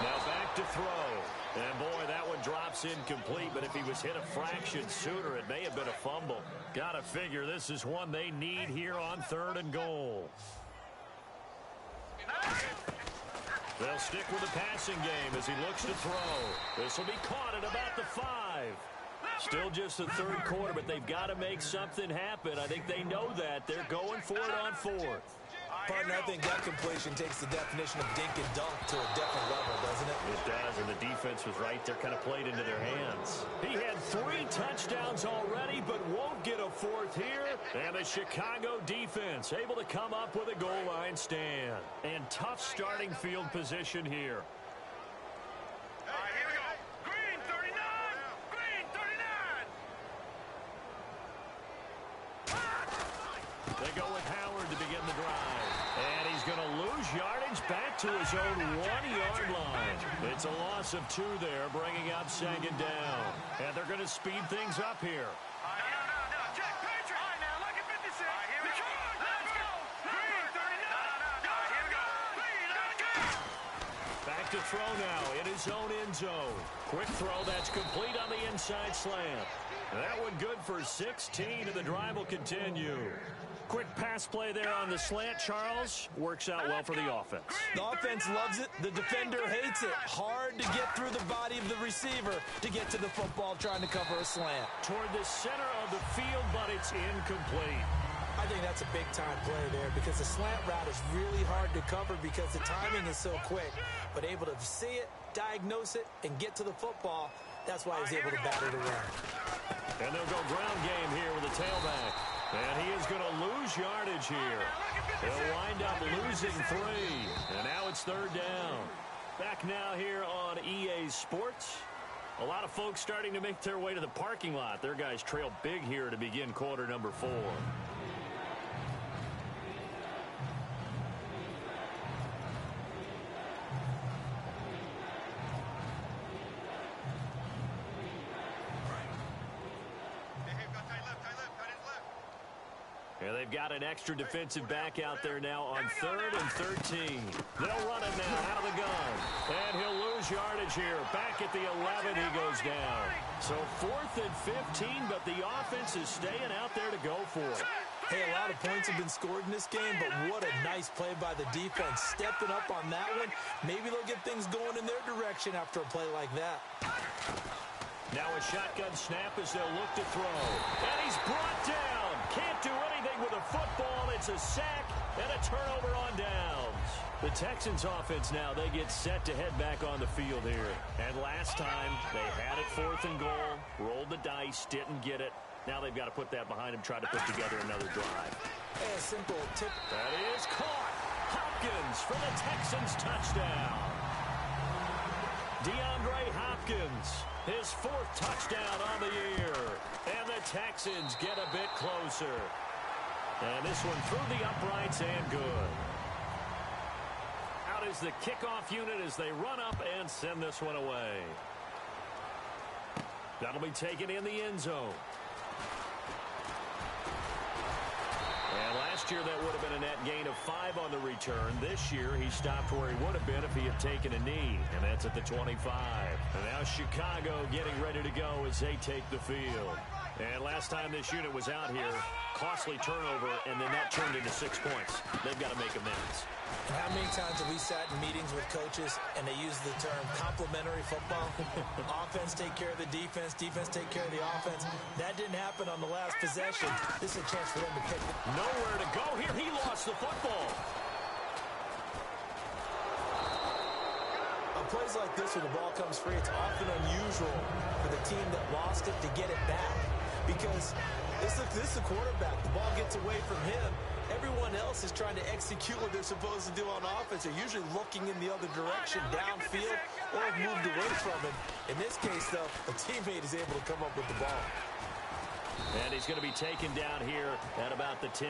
Now back to throw. And boy, that one drops incomplete, but if he was hit a fraction sooner, it may have been a fumble. Gotta figure this is one they need here on 3rd and goal. They'll stick with the passing game as he looks to throw. This will be caught at about the 5. Still just the 3rd quarter, but they've got to make something happen. I think they know that. They're going for it on 4th. Partner, I think that completion takes the definition of dink and dunk to a different level, doesn't it? It does, and the defense was right there, kind of played into their hands. He had 3 touchdowns already, but won't get a 4th here. And the Chicago defense able to come up with a goal line stand. And tough starting field position here. Here we go. Green 39. Green 39. They go with Howard to begin the drive. And he's going to lose yardage back to his own 1-yard line. It's a loss of 2 there, bringing up second down. And they're going to speed things up here. No. Jack Patrick. All right, now, look at 56. Here we go. Let's go. Green 39. Here we go. Back to throw now in his own end zone. Quick throw that's complete on the inside slant. That one good for 16, and the drive will continue. Quick pass play there on the slant, Charles. Works out well for the offense. The offense loves it. The defender hates it. Hard to get through the body of the receiver to get to the football trying to cover a slant. Toward the center of the field, but it's incomplete. I think that's a big-time play there because the slant route is really hard to cover because the timing is so quick. But able to see it, diagnose it, and get to the football, that's why he's able to bat it around. And they'll go ground game here with the tailback. And he is going to lose yardage here. He'll wind up losing 3. And now it's 3rd down. Back now here on EA Sports. A lot of folks starting to make their way to the parking lot. Their guys trail big here to begin quarter number 4. And they've got an extra defensive back out there now on 3rd and 13. They'll run it now out of the gun. And he'll lose yardage here. Back at the 11, he goes down. So 4th and 15, but the offense is staying out there to go for it. Hey, a lot of points have been scored in this game, but what a nice play by the defense. Stepping up on that one. Maybe they'll get things going in their direction after a play like that. Now a shotgun snap as they'll look to throw. And he's brought down. Can't do anything with a football. It's a sack and a turnover on downs. The Texans offense now, they get set to head back on the field here. And last time, they had it 4th and goal, rolled the dice, didn't get it. Now they've got to put that behind them, try to put together another drive. Hey, a simple tip. That is caught. Hopkins for the Texans touchdown. DeAndre Hopkins, his 4th touchdown on the year. And the Texans get a bit closer. And this one through the uprights and good. Out is the kickoff unit as they run up and send this one away. That'll be taken in the end zone. And last year that would have been a net gain of 5 on the return. This year he stopped where he would have been if he had taken a knee, and that's at the 25. And now Chicago getting ready to go as they take the field. And last time this unit was out here, costly turnover, and then that turned into 6 points. They've got to make amends. And how many times have we sat in meetings with coaches and they use the term complementary football? Offense take care of the defense, defense take care of the offense. That didn't happen on the last possession. This is a chance for them to pick it. Nowhere to go here. He lost the football. On plays like this where the ball comes free, it's often unusual for the team that lost it to get it back. Because this is the quarterback. The ball gets away from him. Everyone else is trying to execute what they're supposed to do on offense. They're usually looking in the other direction, downfield, or have moved away from him. In this case, though, a teammate is able to come up with the ball. And he's going to be taken down here at about the 10.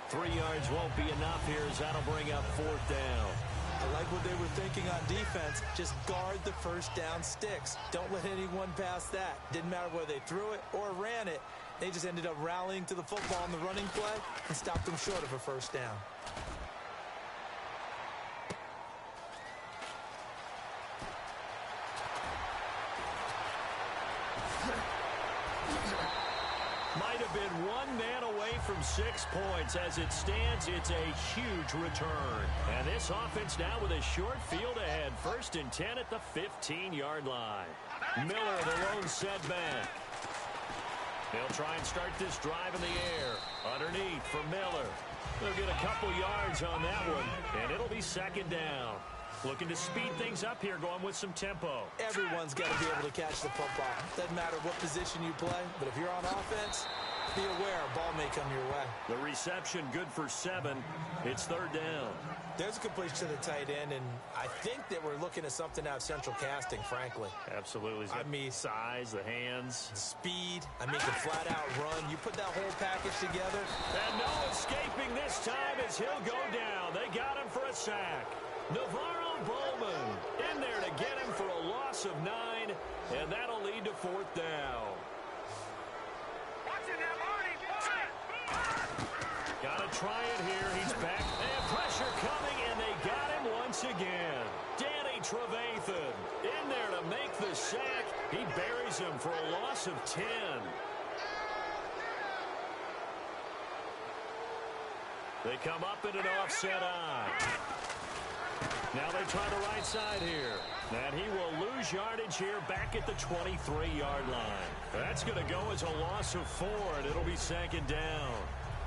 3 yards won't be enough here as that'll bring up 4th down. I like what they were thinking on defense. Just guard the first down sticks. Don't let anyone pass that. Didn't matter whether they threw it or ran it. They just ended up rallying to the football in the running play and stopped them short of a first down. Might have been one man away from 6 points. As it stands, it's a huge return. And this offense now with a short field ahead. 1st and 10 at the 15-yard line. Miller, the lone setback. They'll try and start this drive in the air. Underneath for Miller. They'll get a couple yards on that one, and it'll be 2nd down. Looking to speed things up here, going with some tempo. Everyone's got to be able to catch the football. Doesn't matter what position you play, but if you're on offense, be aware a ball may come your way. The reception good for 7. It's 3rd down. There's a completion to the tight end, and I think that we're looking at something out of central casting, frankly. Absolutely. I mean, size, the hands. Speed. I mean, can flat out run. You put that whole package together. And no escaping this time as he'll go down. They got him for a sack. Navarro Bowman in there to get him for a loss of 9, and that'll lead to 4th down. Gotta try it here. He's back. And pressure coming, and they got him once again. Danny Trevathan in there to make the sack. He buries him for a loss of 10. They come up in an offset eye. Now they try the right side here. And he will lose yardage here back at the 23-yard line. That's going to go as a loss of 4, and it'll be 2nd down.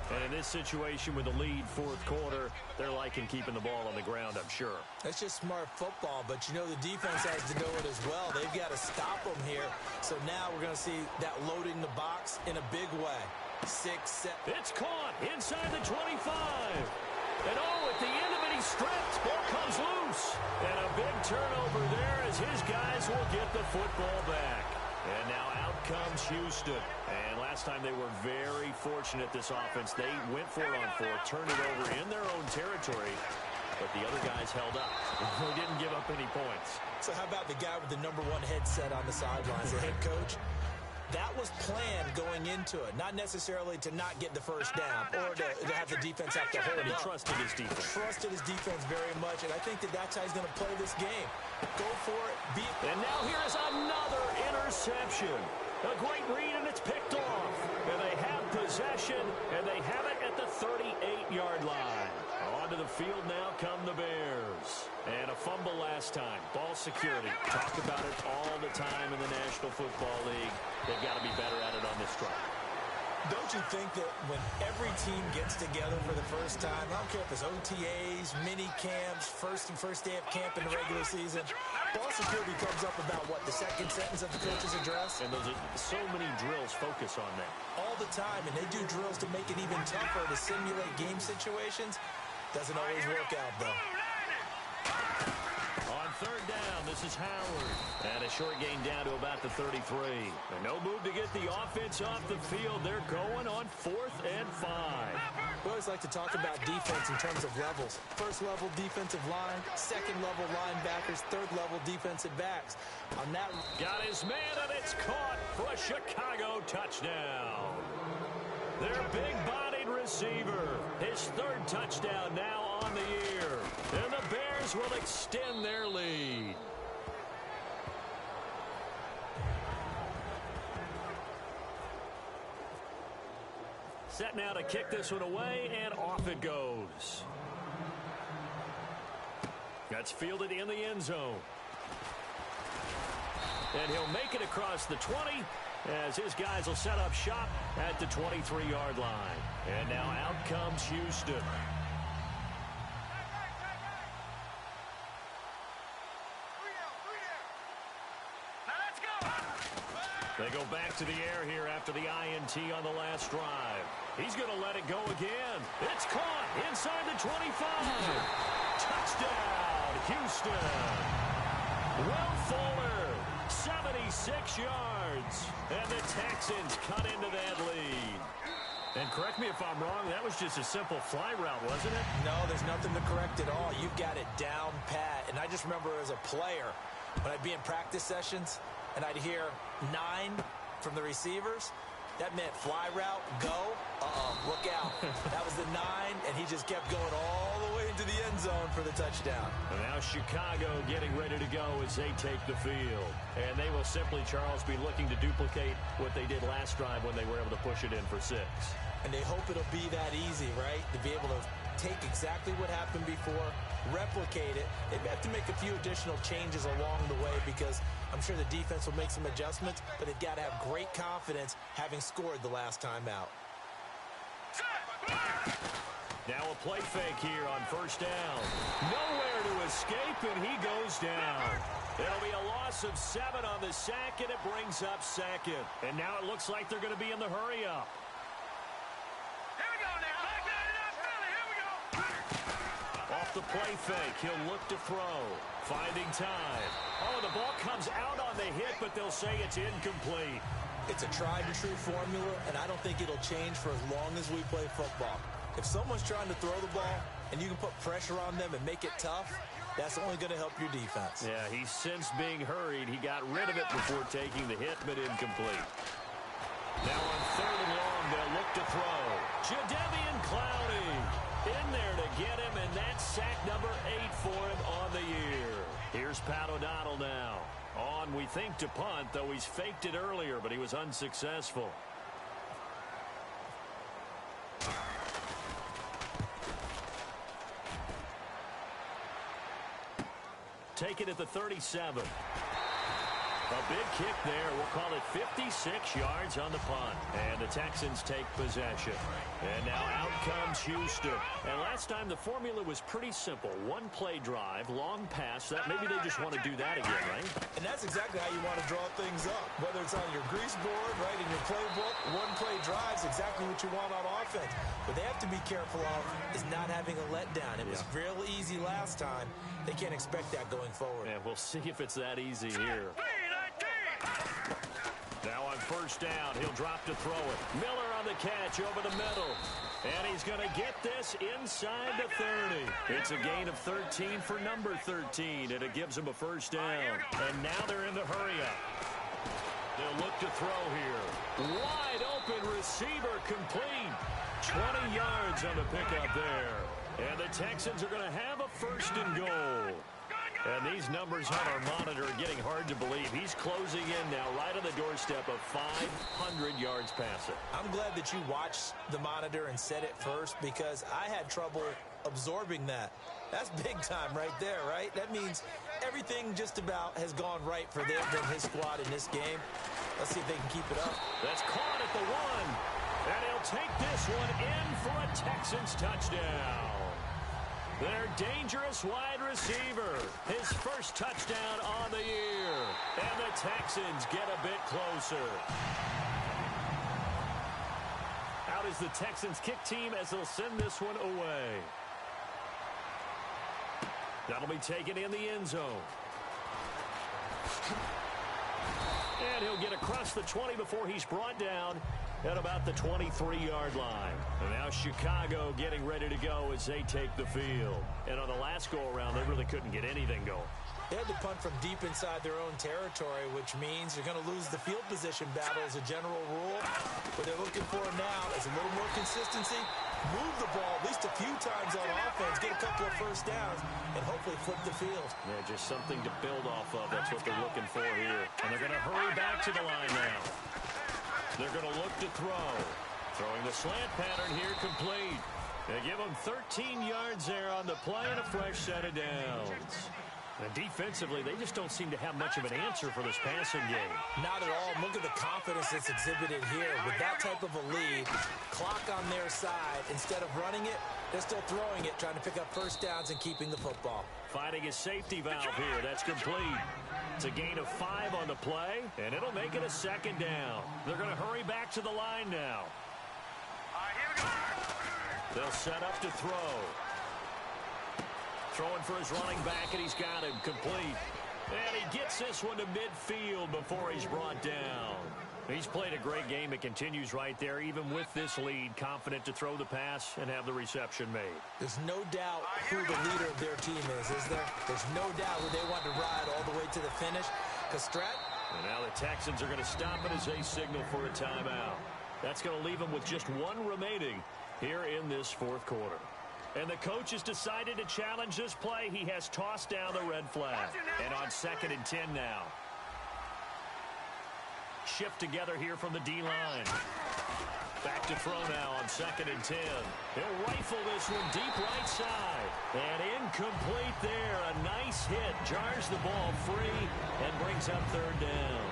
And in this situation with the lead fourth quarter, they're liking keeping the ball on the ground, I'm sure. That's just smart football, but you know the defense has to know it as well. They've got to stop them here. So now we're going to see that loading the box in a big way. 6, 7. It's caught inside the 25. And at the end of it, he stripped. Ball comes loose. And a big turnover there as his guys will get the football back. And now out comes Houston. And last time they were very fortunate, this offense. They went for it on fourth, turned it over in their own territory. But the other guys held up. They didn't give up any points. So how about the guy with the number 1 headset on the sidelines, the head coach? That was planned going into it, not necessarily to not get the first down or to have the defense have to hold it up. He trusted his defense. Trusted his defense very much, and I think that's how he's going to play this game. Go for it. And now here's another interception. A great read, and it's picked off. And they have possession, and they have it at the 38-yard line. Onto the field now come the Bears. And a fumble last time. Ball security. Talk about it all the time in the National Football League. They've got to be better at it on this drive. Don't you think that when every team gets together for the first time, I don't care if it's OTAs, mini camps, first day of camp in the regular season, ball security comes up about what, the second sentence of the coach's address? And those are so many drills focus on that. All the time, and they do drills to make it even tougher to simulate game situations. Doesn't always work out, though. On third down, this is Howard. And a short gain down to about the 33. And no move to get the offense off the field. They're going on 4th and 5. We always like to talk about defense in terms of levels. First level defensive line, second level linebackers, third level defensive backs. On that, got his man, and it's caught for a Chicago touchdown. Their big-bodied receiver, his 3rd touchdown now on the year. And the Bears will extend their lead. Set now to kick this one away, and off it goes. That's fielded in the end zone. And he'll make it across the 20 as his guys will set up shop at the 23-yard line. And now out comes Houston. They go back to the air here after the INT on the last drive. He's going to let it go again. It's caught inside the 25. Touchdown, Houston. Will Fuller, 76 yards. And the Texans cut into that lead. And correct me if I'm wrong, that was just a simple fly route, wasn't it? No, there's nothing to correct at all. You've got it down pat. And I just remember as a player, when I'd be in practice sessions, and I'd hear 9 from the receivers, that meant fly route, go, look out. That was the 9, and he just kept going all the way into the end zone for the touchdown. And now Chicago getting ready to go as they take the field. And they will simply, Charles, be looking to duplicate what they did last drive when they were able to push it in for 6. And they hope it'll be that easy, right? To be able to take exactly what happened before, replicate it. They have to make a few additional changes along the way because I'm sure the defense will make some adjustments, but they've got to have great confidence having scored the last time out. Now a play fake here on first down. Nowhere to escape, and he goes down. It'll be a loss of 7 on the sack, and it brings up 2nd. And now it looks like they're going to be in the hurry-up. Off the play fake, he'll look to throw. Finding time. Oh, the ball comes out on the hit, but they'll say it's incomplete. It's a tried-and-true formula, and I don't think it'll change for as long as we play football. If someone's trying to throw the ball, and you can put pressure on them and make it tough, that's only going to help your defense. Yeah, he's since being hurried. He got rid of it before taking the hit, but incomplete. Now on 3rd and long, they'll look to throw. Jadeveon Clowney in there to get him, and that's sack number 8 for him on the year. Here's Pat O'Donnell now. On, we think, to punt, though he's faked it earlier, but he was unsuccessful. Take it at the 37. A big kick there. We'll call it 56 yards on the punt. And the Texans take possession. And now out comes Houston. And last time the formula was pretty simple. One play drive, long pass. That maybe they just want to do that again, right? And that's exactly how you want to draw things up. Whether it's on your grease board, right, in your playbook, one play drive is exactly what you want on offense. What they have to be careful of is not having a letdown. It was real easy last time. They can't expect that going forward. And we'll see if it's that easy here. Now on first down, he'll drop to throw it. Miller on the catch over the middle. And he's going to get this inside the 30. It's a gain of 13 for number 13, and it gives him a first down. And now they're in the hurry-up. They'll look to throw here. Wide open receiver complete. 20 yards on the pickup there. And the Texans are going to have a first and goal. And these numbers on our monitor are getting hard to believe. He's closing in now right on the doorstep of 500 yards passing. I'm glad that you watched the monitor and said it first because I had trouble absorbing that. That's big time right there, right? That means everything just about has gone right for them and his squad in this game. Let's see if they can keep it up. That's caught at the 1. And he'll take this one in for a Texans touchdown. Their dangerous wide receiver. His first touchdown on the year. And the Texans get a bit closer. Out is the Texans kick team as they'll send this one away. That'll be taken in the end zone. And he'll get across the 20 before he's brought down at about the 23-yard line. And now Chicago getting ready to go as they take the field. And on the last go-around, they really couldn't get anything going. They had to punt from deep inside their own territory, which means you're going to lose the field position battle as a general rule. What they're looking for now is a little more consistency, move the ball at least a few times on offense, get a couple of first downs, and hopefully flip the field. Yeah, just something to build off of. That's what they're looking for here. And they're going to hurry back to the line now. They're going to look to throw. Throwing the slant pattern here complete. They give them 13 yards there on the play and a fresh set of downs. And defensively, they just don't seem to have much of an answer for this passing game. Not at all. Look at the confidence that's exhibited here. With that type of a lead, clock on their side, instead of running it, they're still throwing it, trying to pick up first downs and keeping the football. Finding his safety valve here. That's complete. It's a gain of 5 on the play, and it'll make it a second down. They're going to hurry back to the line now. Here we go. They'll set up to throw. Throwing for his running back, and he's got him complete. And he gets this one to midfield before he's brought down. He's played a great game. It continues right there, even with this lead, confident to throw the pass and have the reception made. There's no doubt who the leader of their team is there? There's no doubt who they want to ride all the way to the finish. And now the Texans are going to stop it as they signal for a timeout. That's going to leave them with just one remaining here in this fourth quarter. And the coach has decided to challenge this play. He has tossed down the red flag. And on 2nd and 10 now. Shift together here from the D-line. Back to throw now on 2nd and 10. He'll rifle this one deep right side. And incomplete there. A nice hit. Jars the ball free and brings up 3rd down.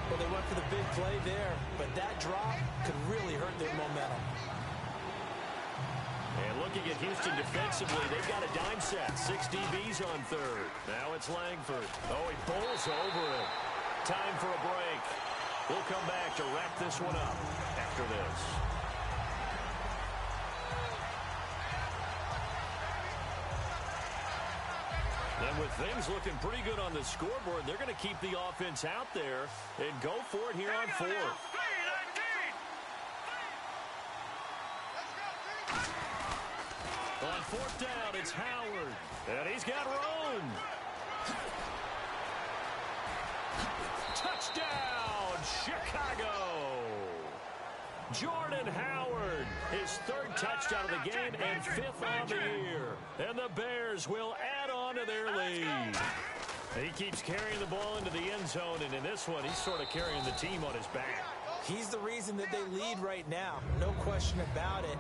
Well, they went for the big play there, but that drop could really hurt their momentum. And looking at Houston defensively, they've got a dime set. 6 DBs on 3rd. Now it's Langford. Oh, he bowls over it. Time for a break. We'll come back to wrap this one up after this. And with things looking pretty good on the scoreboard, they're going to keep the offense out there and go for it here on 4th. On 4th down, it's Howard. And he's got Roan. Touchdown, Chicago. Jordan Howard, his 3rd touchdown of the game and 5th on the year. And the Bears will add on to their lead. He keeps carrying the ball into the end zone, and in this one, he's sort of carrying the team on his back. He's the reason that they lead right now. No question about it.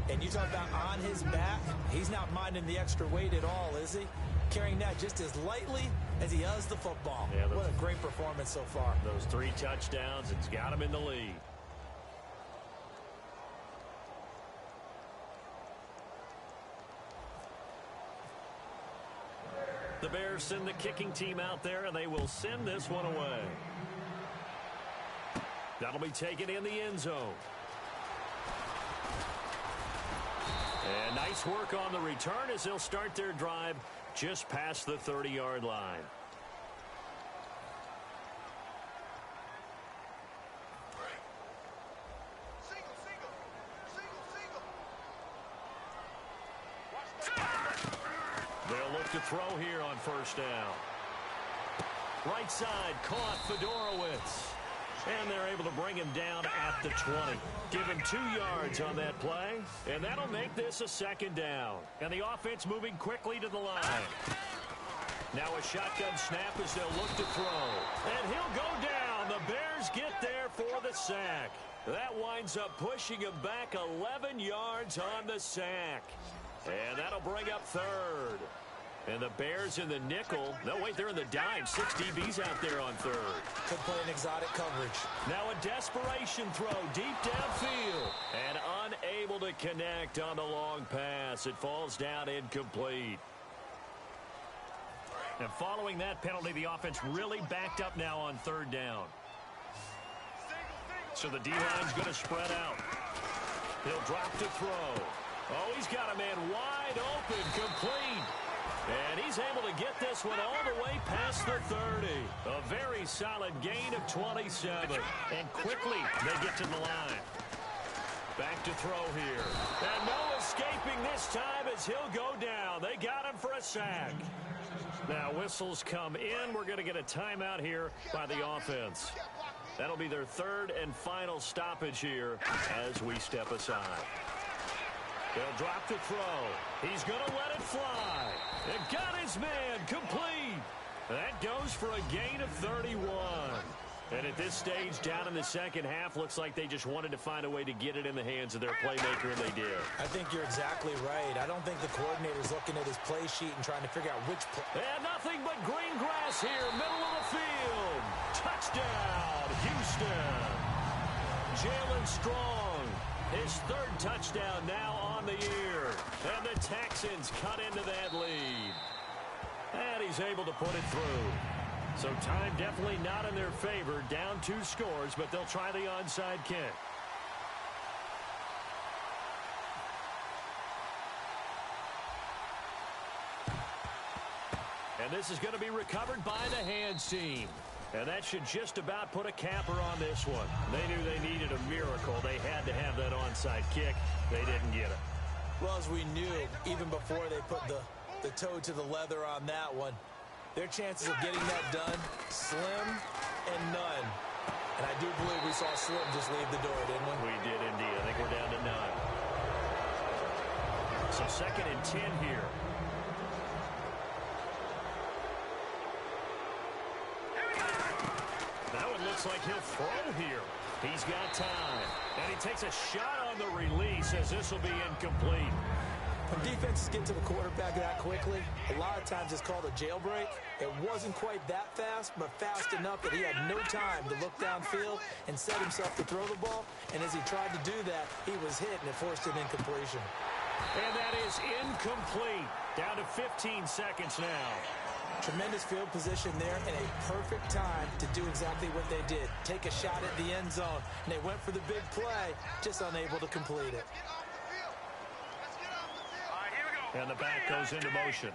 And you talk about on his back, he's not minding the extra weight at all, is he? carrying that just as lightly as he does the football. Yeah, what a great performance so far. Those 3 touchdowns, it's got him in the lead. The Bears send the kicking team out there, and they will send this one away. That'll be taken in the end zone. And nice work on the return as they'll start their drive just past the 30-yard line. They'll look to throw here on first down. Right side caught Fedorowicz. And they're able to bring him down at the 20. Give him 2 yards on that play. And that'll make this a second down. And the offense moving quickly to the line. Now a shotgun snap as they'll look to throw. And he'll go down. The Bears get there for the sack. That winds up pushing him back 11 yards on the sack. And that'll bring up third. And the Bears in the nickel. No, wait, they're in the dime. 6 DBs out there on third. Could play an exotic coverage. Now a desperation throw deep downfield. And unable to connect on the long pass. It falls down incomplete. And following that penalty, the offense really backed up now on third down. So the D-line's going to spread out. He'll drop to throw. Oh, he's got a man wide open, complete. And he's able to get this one all the way past the 30. A very solid gain of 27. And quickly they get to the line. Back to throw here. And no escaping this time as he'll go down. They got him for a sack. Now whistles come in. We're going to get a timeout here by the offense. That'll be their third and final stoppage here as we step aside. They'll drop to throw. He's going to let it fly. And got his man complete. That goes for a gain of 31. And at this stage, down in the second half, looks like they just wanted to find a way to get it in the hands of their playmaker, and they did. I think you're exactly right. I don't think the coordinator's looking at his play sheet and trying to figure out which play. And nothing but green grass here, middle of the field. Touchdown, Houston. Jalen Strong, his third touchdown now on the year. And the Texans cut into that lead. And he's able to put it through. So time definitely not in their favor. Down 2 scores, but they'll try the onside kick. And this is going to be recovered by the hands team. And that should just about put a capper on this one. They knew they needed a miracle. They had to have that onside kick. They didn't get it. Well, as we knew, even before they put the toe to the leather on that one, their chances of getting that done, slim and none. And I do believe we saw Slim just leave the door, didn't we? We did indeed. I think we're down to 9. So 2nd and 10 here. That one looks like he'll throw here. He's got time. And he takes a shot on the release as this will be incomplete. When defenses get to the quarterback that quickly, a lot of times it's called a jailbreak. It wasn't quite that fast, but fast enough that he had no time to look downfield and set himself to throw the ball. And as he tried to do that, he was hit, and it forced an incompletion. And that is incomplete. Down to 15 seconds now. Tremendous field position there and a perfect time to do exactly what they did. Take a shot at the end zone. And they went for the big play, just unable to complete it. And the back goes into motion.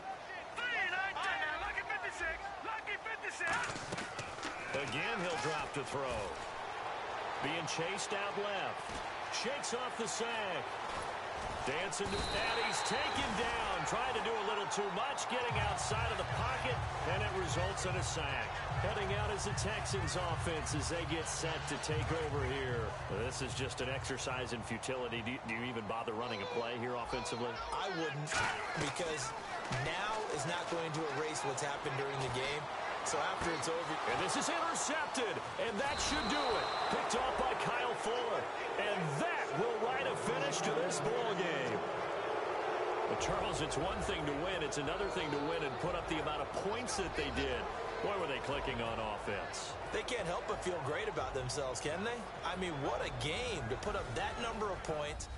Again, he'll drop to throw. Being chased out left. Shakes off the sack. Dancing to that. He's taken down. Trying to do a little too much. Getting outside of the pocket. And it results in a sack. Heading out as the Texans offense as they get set to take over here. This is just an exercise in futility. Do you even bother running a play here offensively? I wouldn't, because now is not going to erase what's happened during the game. So after it's over. And this is intercepted. And that should do it. Picked off by Kyle Fuller. And that will write a finish to this ball game. Well, Charles, it's one thing to win. It's another thing to win and put up the amount of points that they did. Boy, were they clicking on offense. They can't help but feel great about themselves, can they? I mean, what a game to put up that number of points